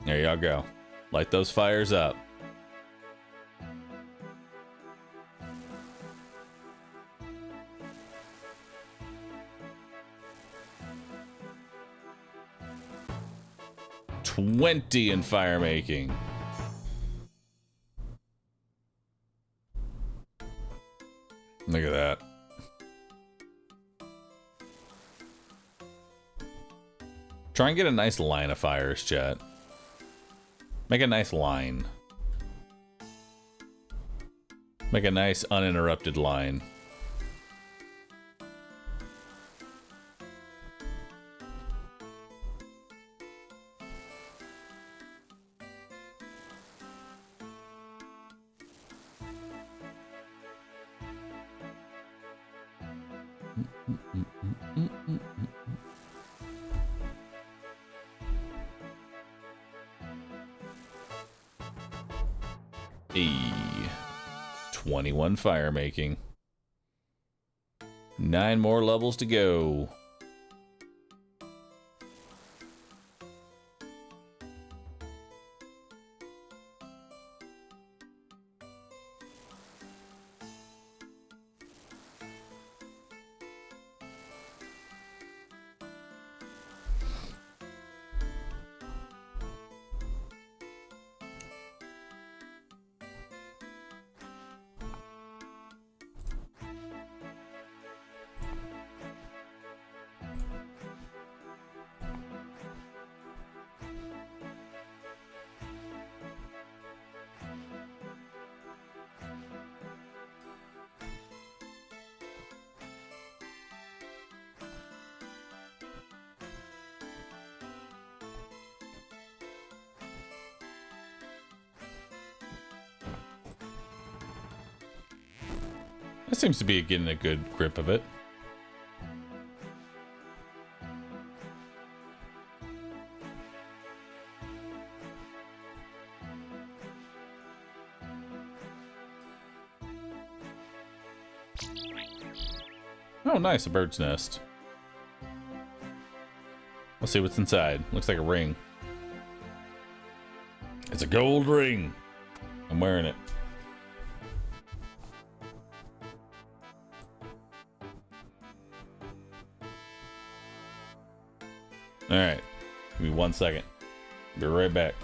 There y'all go. Light those fires up. $20 in fire making. Look at that. Try and get a nice line of fires, chat. Make a nice line. Make a nice uninterrupted line. E 21 fire making. 9 more levels to go. That seems to be getting a good grip of it. Oh, nice, a bird's nest. Let's see what's inside. Looks like a ring. It's a gold ring. I'm wearing it. All right, give me 1 second. Be right back.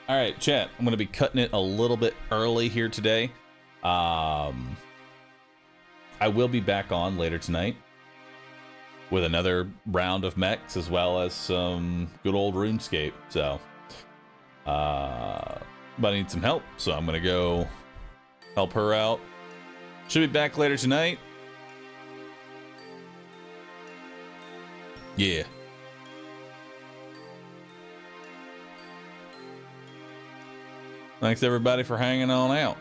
All right, chat. I'm going to be cutting it a little bit early here today. I will be back on later tonight with another round of mechs as well as some good old RuneScape. So, but I need some help, so I'm going to go help her out. Should be back later tonight. Yeah. Thanks everybody for hanging on out.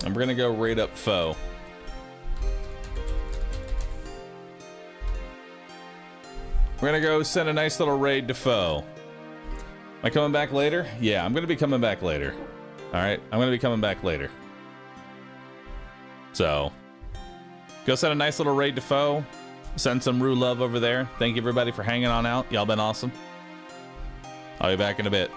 And we're gonna go raid up foe. We're gonna go send a nice little raid to foe. Am I coming back later? Yeah, I'm gonna be coming back later. All right, I'm gonna be coming back later. So, go send a nice little raid to foe. Send some Rue love over there. Thank you everybody for hanging on out. Y'all been awesome. I'll be back in a bit.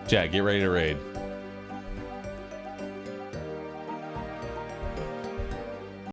Jack, get ready to raid.